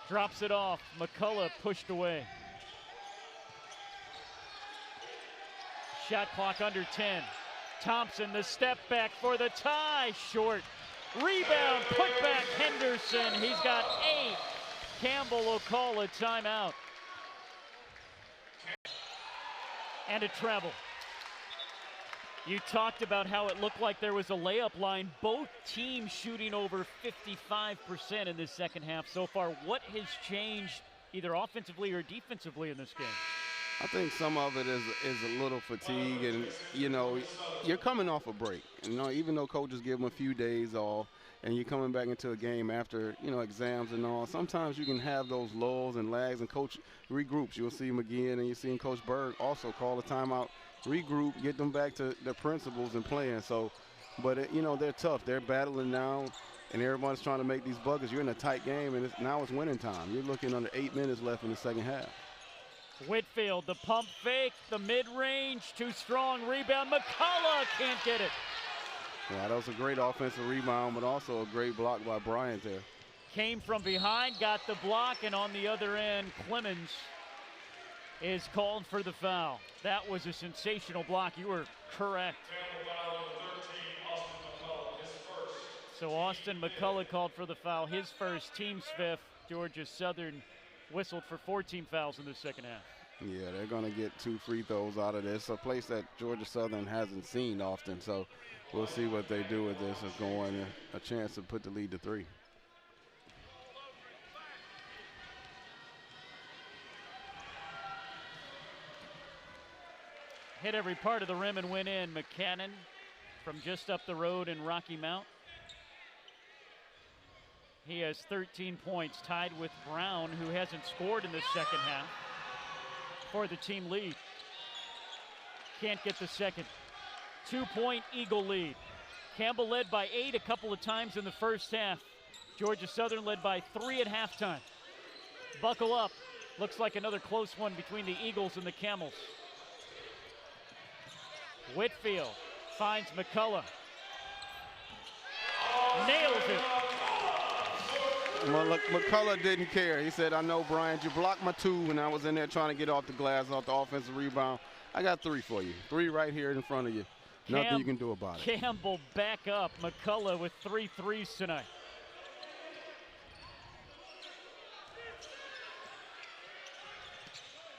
drops it off. McCullough pushed away. Shot clock under 10. Thompson, the step back for the tie, short. Rebound, put back Henderson. He's got 8. Campbell will call a timeout. And a travel. You talked about how it looked like there was a layup line. Both teams shooting over 55% in this second half so far. What has changed either offensively or defensively in this game? I think some of it is a little fatigue, and you know you're coming off a break. You know, even though coaches give them a few days off, and you're coming back into a game after exams and all. Sometimes you can have those lulls and lags, and coach regroups. You'll see McGinn and you'll see Coach Berg also call a timeout, regroup, get them back to their principles and playing. So, but they're tough. They're battling now, and everyone's trying to make these buckets. You're in a tight game, and now it's winning time. You're looking under 8 minutes left in the second half. Whitfield, the pump fake, the mid-range, too strong, rebound. McCullough can't get it. Yeah, that was a great offensive rebound, but also a great block by Bryant there. Came from behind, got the block, and on the other end, Clemens is called for the foul. That was a sensational block. You were correct. So Austin McCullough called for the foul, his first, team's 5th. Georgia Southern whistled for 14 fouls in the second half. Yeah, they're going to get 2 free throws out of this, a place that Georgia Southern hasn't seen often. So we'll see what they do with this. It's going a chance to put the lead to 3. Hit every part of the rim and went in. McCannon from just up the road in Rocky Mount. He has 13 points, tied with Brown, who hasn't scored in the second half, for the team lead. Can't get the second. 2-point Eagle lead. Campbell led by 8 a couple of times in the first half. Georgia Southern led by 3 at halftime. Buckle up. Looks like another close one between the Eagles and the Camels. Whitfield finds McCullough. Nails it. Well, look, McCullough didn't care. He said, I know, Bryant, you blocked my 2 when I was in there trying to get off the glass, off the offensive rebound. I got 3 for you. 3 right here in front of you. Nothing you can do about it. Campbell back up. McCullough with 3 threes tonight.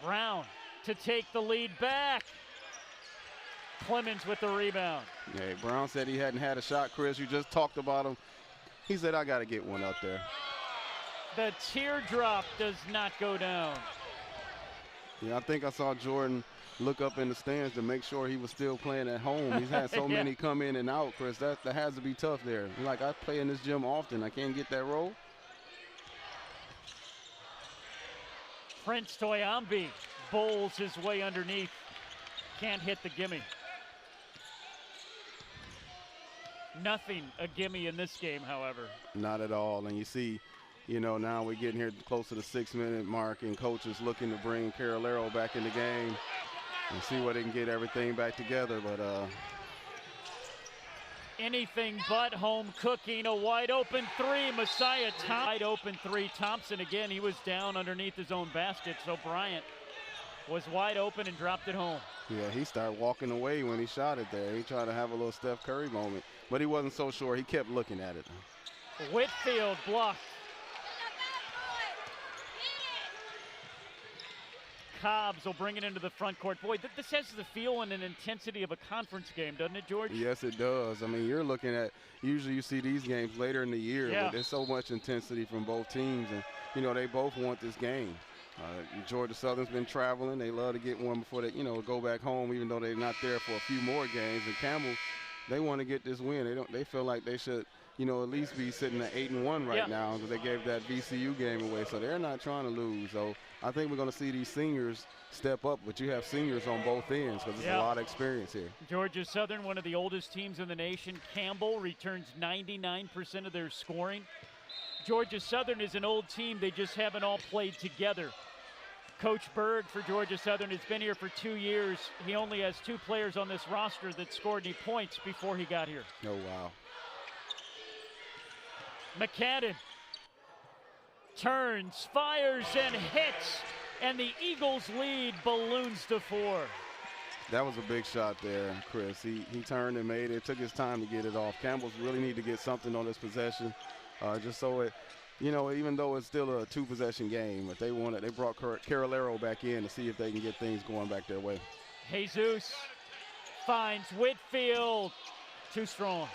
Brown to take the lead back. Clemens with the rebound. Yeah, Brown said he hadn't had a shot, Chris. You just talked about him. He said, I got to get one up there. The teardrop does not go down. Yeah, I think I saw Jordan look up in the stands to make sure he was still playing at home. He's had so Yeah. many come in and out, Chris. That has to be tough there. Like, I play in this gym often. I can't get that roll. Prince Toyambi bowls his way underneath. Can't hit the gimme. Nothing a gimme in this game, however. Not at all. And you see, you know, now we're getting here close to the 6-minute mark, and coach is looking to bring Carolero back in the game and see where they can get everything back together. But anything but home cooking. A wide open three. Messiah wide open three. Thompson again. He was down underneath his own basket, so Bryant was wide open and dropped it home. yeah, he started walking away when he shot it there. He tried to have a little Steph Curry moment, but he wasn't so sure. He kept looking at it. Whitfield blocked. Cobbs will bring it into the front court. Boy, this has the feel and an intensity of a conference game, doesn't it, George? Yes, it does. I mean, you're looking at, usually you see these games later in the year, Yeah. but there's so much intensity from both teams, and, you know, they both want this game. Georgia Southern's been traveling. They love to get one before they, you know, go back home, even though they're not there for a few more games. And Campbell, they want to get this win. They feel like they should, you know, at least be sitting at 8-1 right Yeah. now, because they gave that VCU game away. So they're not trying to lose. So I think we're going to see these seniors step up, but you have seniors on both ends because there's Yeah. a lot of experience here. Georgia Southern, one of the oldest teams in the nation. Campbell returns 99% of their scoring. Georgia Southern is an old team. They just haven't all played together. Coach Berg for Georgia Southern has been here for 2 years. He only has 2 players on this roster that scored any points before he got here. Oh, wow. McCadden turns, fires, and hits, and the Eagles lead balloons to 4. That was a big shot there, Chris. He turned and made it. Took his time to get it off. Campbell's really need to get something on this possession, just so it, you know, even though it's still a 2-possession game, but they brought Carolero back in to see if they can get things going back their way. Jesus finds Whitfield. Too strong.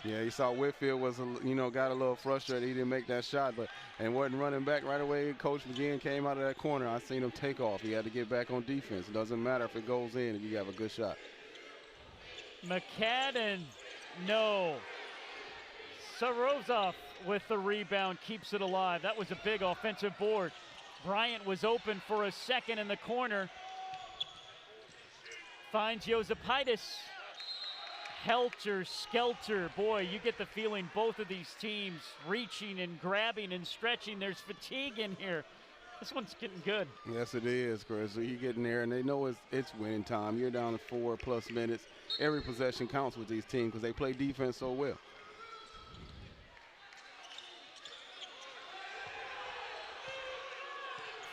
Yeah, you saw Whitfield was, you know, got a little frustrated. He didn't make that shot, and wasn't running back right away. Coach McGinn came out of that corner. I seen him take off. He had to get back on defense. It doesn't matter if it goes in if you have a good shot. McCadden, no. Sarozov with the rebound, keeps it alive. That was a big offensive board. Bryant was open for a second in the corner. Finds Josepaitis. Helter skelter. Boy, you get the feeling both of these teams reaching and grabbing and stretching. There's fatigue in here. This one's getting good. Yes, it is, Chris. So you get in there, and they know it's winning time. You're down to 4+ minutes. Every possession counts with these teams because they play defense so well.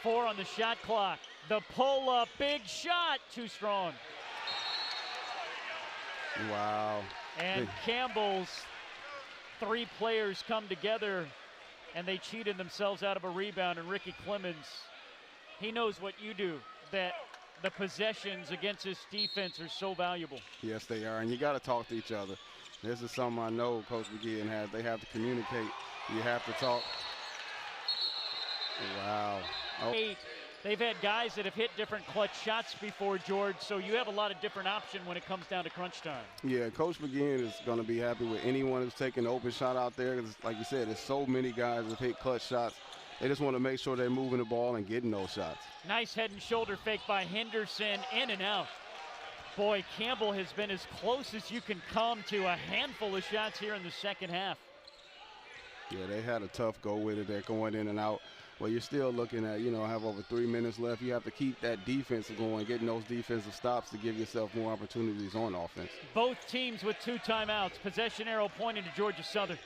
Four on the shot clock. The pull-up, big shot, too strong. Wow. And Campbell's 3 players come together, and they cheated themselves out of a rebound. And Ricky Clemens, he knows what you do, that the possessions against this defense are so valuable. Yes, they are, and you got to talk to each other. This is something I know Coach McGinn has. They have to communicate. You have to talk. Wow. Oh. They've had guys that have hit different clutch shots before, George, so you have a lot of different options when it comes down to crunch time. Yeah, Coach McGinn is going to be happy with anyone who's taking an open shot out there. Because, like you said, there's so many guys that hit clutch shots. They just want to make sure they're moving the ball and getting those shots. Nice head and shoulder fake by Henderson, in and out. Boy, Campbell has been as close as you can come to a handful of shots here in the second half. Yeah, they had a tough go with it. They're going in and out. Well, you're still looking at, you know, have over 3 minutes left. You have to keep that defense going, getting those defensive stops to give yourself more opportunities on offense. Both teams with 2 timeouts. Possession arrow pointing to Georgia Southern.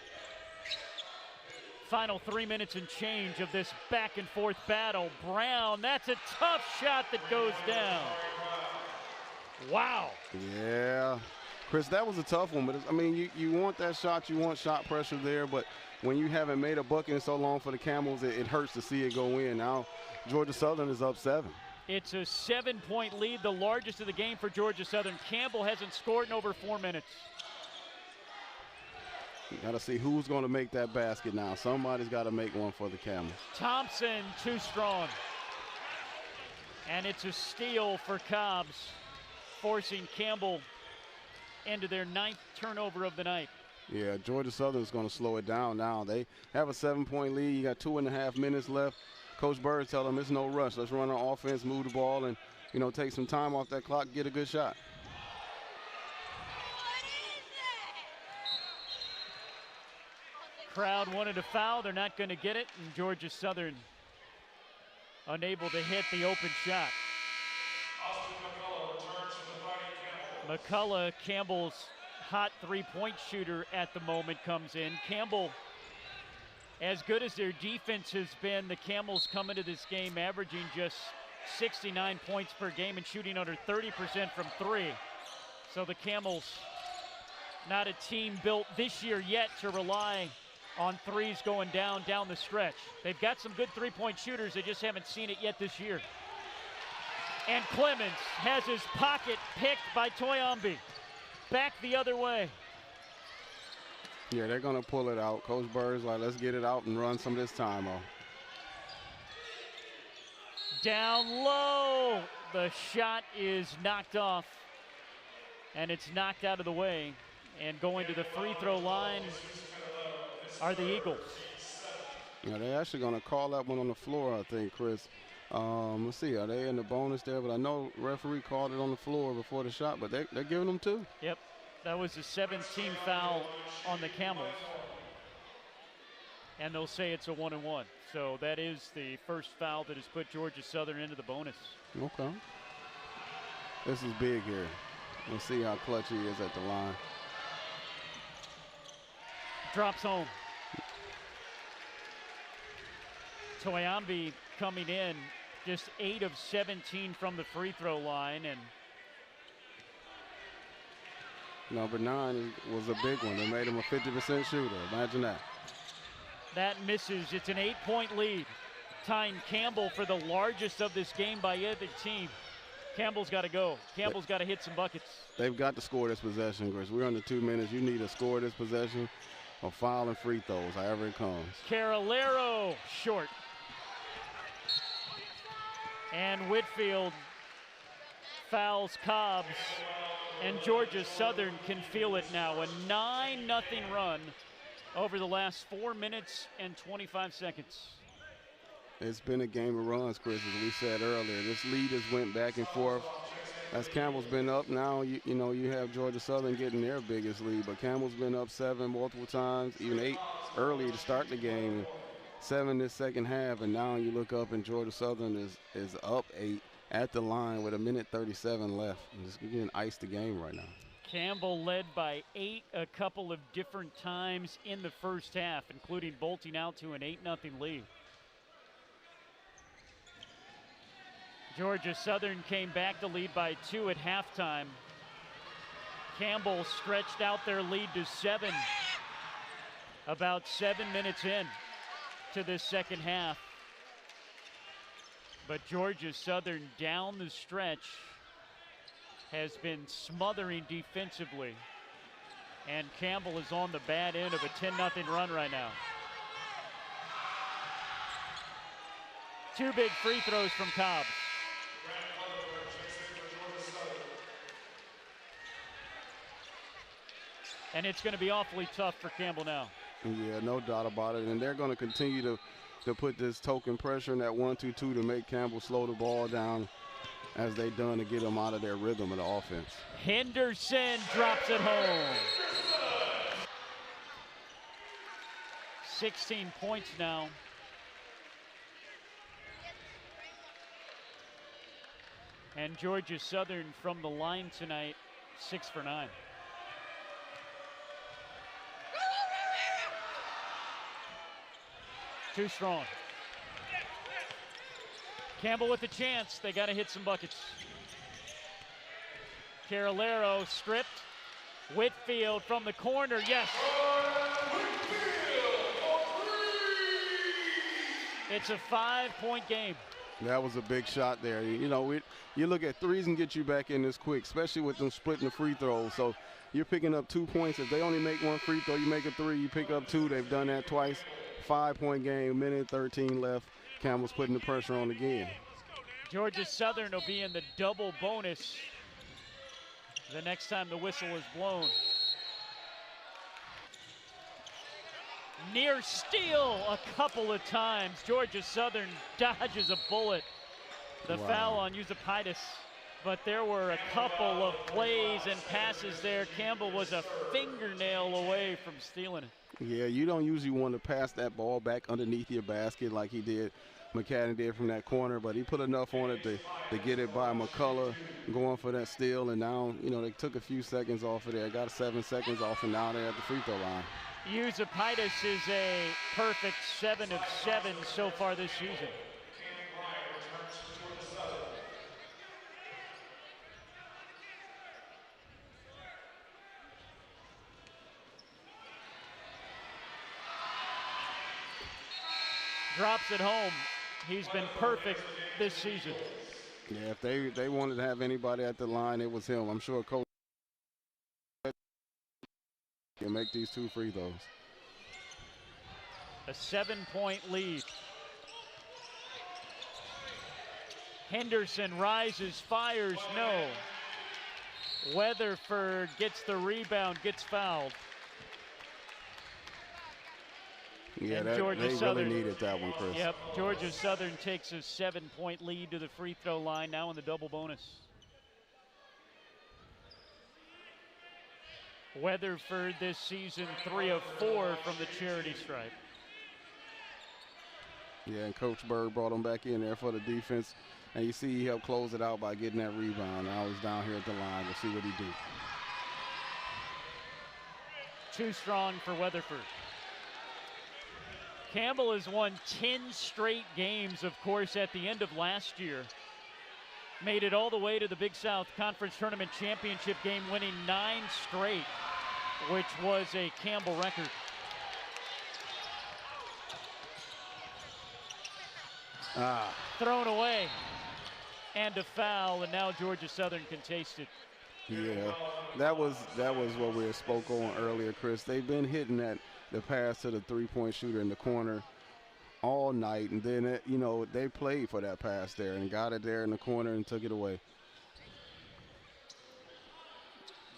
Final 3 minutes and change of this back and forth battle. Brown, that's a tough shot that goes down. Wow. Yeah. Chris, that was a tough one, but I mean, you want that shot, you want shot pressure there, but when you haven't made a bucket in so long for the Camels, it hurts to see it go in. Now, Georgia Southern is up 7. It's a 7-point lead, the largest of the game for Georgia Southern. Campbell hasn't scored in over 4 minutes. You got to see who's going to make that basket now. Somebody's got to make one for the Camels. Thompson too strong. And it's a steal for Cobbs, forcing Campbell into their 9th turnover of the night. Yeah, Georgia Southern's going to slow it down now. They have a 7-point lead. You got 2.5 minutes left. Coach Bird tell them it's no rush. Let's run our offense, move the ball, and, you know, take some time off that clock, get a good shot. Crowd wanted a foul. They're not going to get it, and Georgia Southern unable to hit the open shot. McCullough, Campbell's hot three-point shooter at the moment, comes in. Campbell, as good as their defense has been, the Camels come into this game averaging just 69 points per game and shooting under 30% from three. So the Camels, not a team built this year yet to rely on threes going down the stretch. They've got some good three-point shooters, they just haven't seen it yet this year. And Clemens has his pocket picked by Toyambi. Back the other way. Yeah, they're going to pull it out. Coach Bird's like, let's get it out and run some of this time off. Down low. The shot is knocked off. And it's knocked out of the way. And going to the free throw line are the Eagles. Yeah, they're actually going to call that one on the floor, I think, Chris. Let's see, are they in the bonus there? But I know referee called it on the floor before the shot, but they're giving them two. Yep, that was the 17th foul on the Camels. And they'll say it's a 1-and-1. So that is the first foul that has put Georgia Southern into the bonus. Okay. This is big here. Let's see how clutch he is at the line. Drops home. Toyambi coming in, just 8 of 17 from the free throw line, and number 9 was a big one. They made him a 50% shooter. Imagine that. That misses. It's an 8-point lead, tying Campbell for the largest of this game by either team. Campbell's got to go. Campbell's got to hit some buckets. They've got to score this possession, Chris. We're under 2 minutes. You need to score this possession or foul and free throws, however it comes. Carolero short. And Whitfield fouls Cobbs, and Georgia Southern can feel it now. A 9-0 run over the last 4 minutes and 25 seconds. It's been a game of runs, Chris, as we said earlier. This lead has went back and forth. As Campbell's been up, now you have Georgia Southern getting their biggest lead, but Campbell's been up 7 multiple times, even 8 early to start the game. 7 this second half, and now you look up and Georgia Southern is up 8 at the line with 1:37 left. And just getting iced the game right now. Campbell led by 8 a couple of different times in the first half, including bolting out to an 8-0 lead. Georgia Southern came back to lead by 2 at halftime. Campbell stretched out their lead to 7 about 7 minutes in to this second half. But Georgia Southern down the stretch has been smothering defensively. And Campbell is on the bad end of a 10-0 run right now. 2 big free throws from Cobbs. And it's going to be awfully tough for Campbell now. Yeah, no doubt about it. And they're going to continue to put this token pressure in that 1-2-2 to make Campbell slow the ball down as they've done to get them out of their rhythm of the offense. Henderson drops it home. 16 points now. And Georgia Southern from the line tonight, 6 for 9. Too strong. Campbell with a chance. They got to hit some buckets. Carolero stripped. Whitfield from the corner. Yes. It's a 5-point game. That was a big shot there. You know, you look at threes and get you back in this quick, especially with them splitting the free throws. So you're picking up 2 points. If they only make one free throw, you make a three, you pick up two. They've done that twice. 5-point game, minute 13 left. Campbell's putting the pressure on again. Georgia Southern will be in the double bonus the next time the whistle is blown. Near steal a couple of times. Georgia Southern dodges a bullet. The foul on Yusupaitis. But there were a couple of plays and passes there. Campbell was a fingernail away from stealing it. Yeah, you don't usually want to pass that ball back underneath your basket like he did. McCadden did from that corner, but he put enough on it to get it by McCullough going for that steal. And now, you know, they took a few seconds off of there. Got 7 seconds off, and now they're at the free throw line. Yusupaitis is a perfect 7 of 7 so far this season. Drops it home. He's been perfect this season. Yeah, if they wanted to have anybody at the line, it was him. I'm sure Coach can make these 2 free throws. A 7-point lead. Henderson rises, fires, no. Weatherford gets the rebound, gets fouled. Yeah, they really needed that one, Chris. Yep, Georgia Southern takes a 7-point lead to the free throw line, now in the double bonus. Weatherford this season 3 of 4 from the charity stripe. Yeah, and Coach Bird brought him back in there for the defense. And you see he helped close it out by getting that rebound. Now he's down here at the line. We'll see what he do. Too strong for Weatherford. Campbell has won 10 straight games, of course, at the end of last year. Made it all the way to the Big South Conference Tournament Championship game, winning 9 straight, which was a Campbell record. Thrown away. And a foul, and now Georgia Southern can taste it. Yeah, that was what we spoke on earlier, Chris. They've been hitting the pass to the three-point shooter in the corner all night, and then you know, they played for that pass there and got it there in the corner and took it away.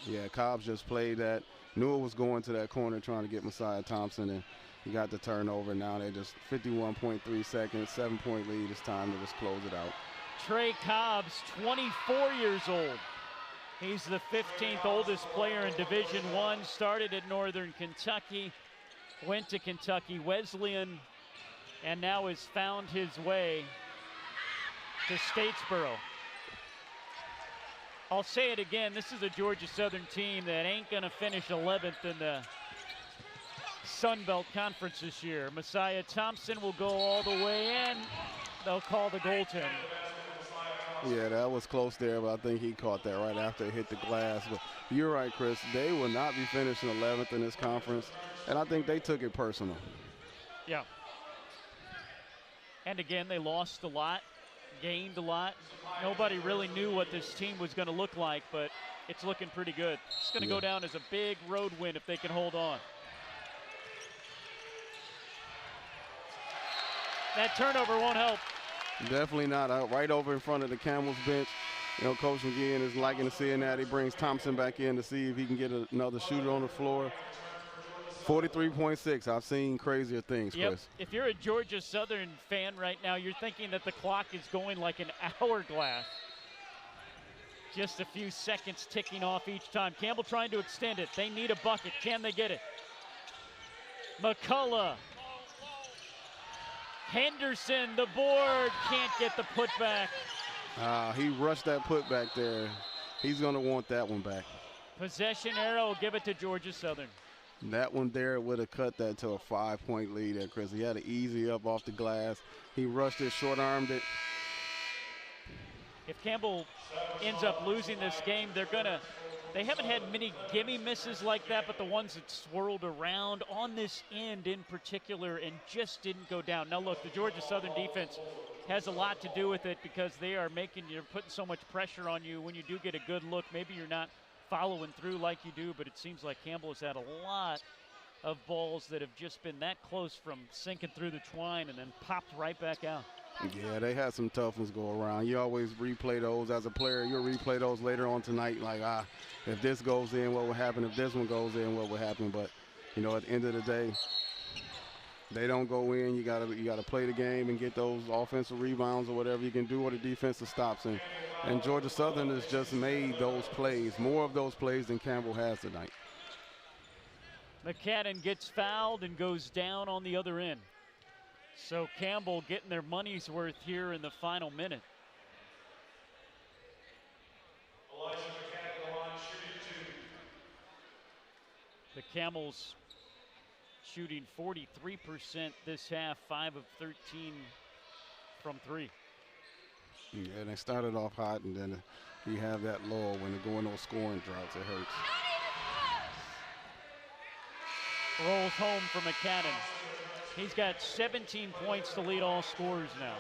Yeah, Cobbs just played that. Knew it was going to that corner trying to get Messiah Thompson, and he got the turnover. Now they just 51.3 seconds, 7-point lead. It's time to just close it out. Trey Cobbs, 24 years old. He's the 15th oldest player in Division I, started at Northern Kentucky, went to Kentucky Wesleyan, and now has found his way to Statesboro. I'll say it again, this is a Georgia Southern team that ain't gonna finish 11th in the Sun Belt Conference this year. Messiah Thompson will go all the way in. They'll call the goaltender. Yeah, that was close there, but I think he caught that right after it hit the glass. But you're right, Chris. They will not be finishing 11th in this conference, and I think they took it personal. Yeah. And again, they lost a lot, gained a lot. Nobody really knew what this team was going to look like, but it's looking pretty good. It's going to go down as a big road win if they can hold on. That turnover won't help. Definitely not. Right over in front of the Campbell's bench. You know, Coach McGinn is liking to seeing that. He brings Thompson back in to see if he can get another shooter on the floor. 43.6. I've seen crazier things, yep. Chris. If you're a Georgia Southern fan right now, you're thinking that the clock is going like an hourglass. Just a few seconds ticking off each time. Campbell trying to extend it. They need a bucket. Can they get it? McCullough. Henderson, the board, can't get the putback. He rushed that putback there. He's going to want that one back. Possession arrow, give it to Georgia Southern. That one there would have cut that to a 5-point lead there, Chris. He had an easy up off the glass. He rushed it, short-armed it. If Campbell ends up losing this game, they're going to They haven't had many gimme misses like that, but the ones that swirled around on this end in particular and just didn't go down. Now look, the Georgia Southern defense has a lot to do with it because they are putting so much pressure on you. When you do get a good look, maybe you're not following through like you do, but it seems like Campbell has had a lot of balls that have just been that close from sinking through the twine and then popped right back out. Yeah, they had some tough ones go around. You always replay those as a player. You'll replay those later on tonight, like, if this goes in, what will happen? If this one goes in, what will happen? But, you know, at the end of the day, they don't go in. You gotta play the game and get those offensive rebounds or whatever you can do, or the defensive stops. And Georgia Southern has just made those plays, more of those plays than Campbell has tonight. McCadden gets fouled and goes down on the other end. So Campbell getting their money's worth here in the final minute. Elijah McCadden, the line, shooting 2. The Camels shooting 43% this half, 5 of 13 from 3. Yeah, they started off hot, and then you have that lull when they go in those scoring droughts. It hurts. Rolls home for McCadden. He's got 17 points to lead all scorers now.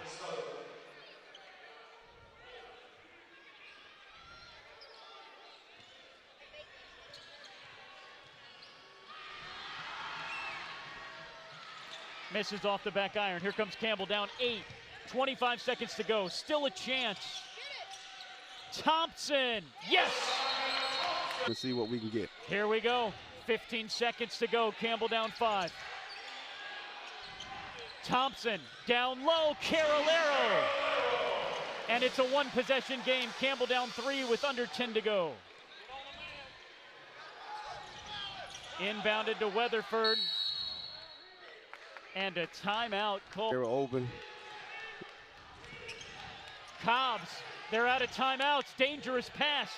Misses off the back iron. Here comes Campbell down 8. 25 seconds to go. Still a chance. Thompson. Yes! Let's see what we can get. Here we go. 15 seconds to go. Campbell down 5. Thompson down low. Carolero. And it's a one-possession game. Campbell down 3 with under 10 to go. Inbounded to Weatherford. And a timeout called. They're open. Cobbs, they're out of timeouts. Dangerous pass.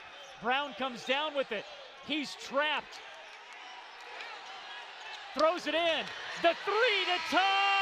Brown comes down with it. He's trapped. Throws it in. The 3 to tie.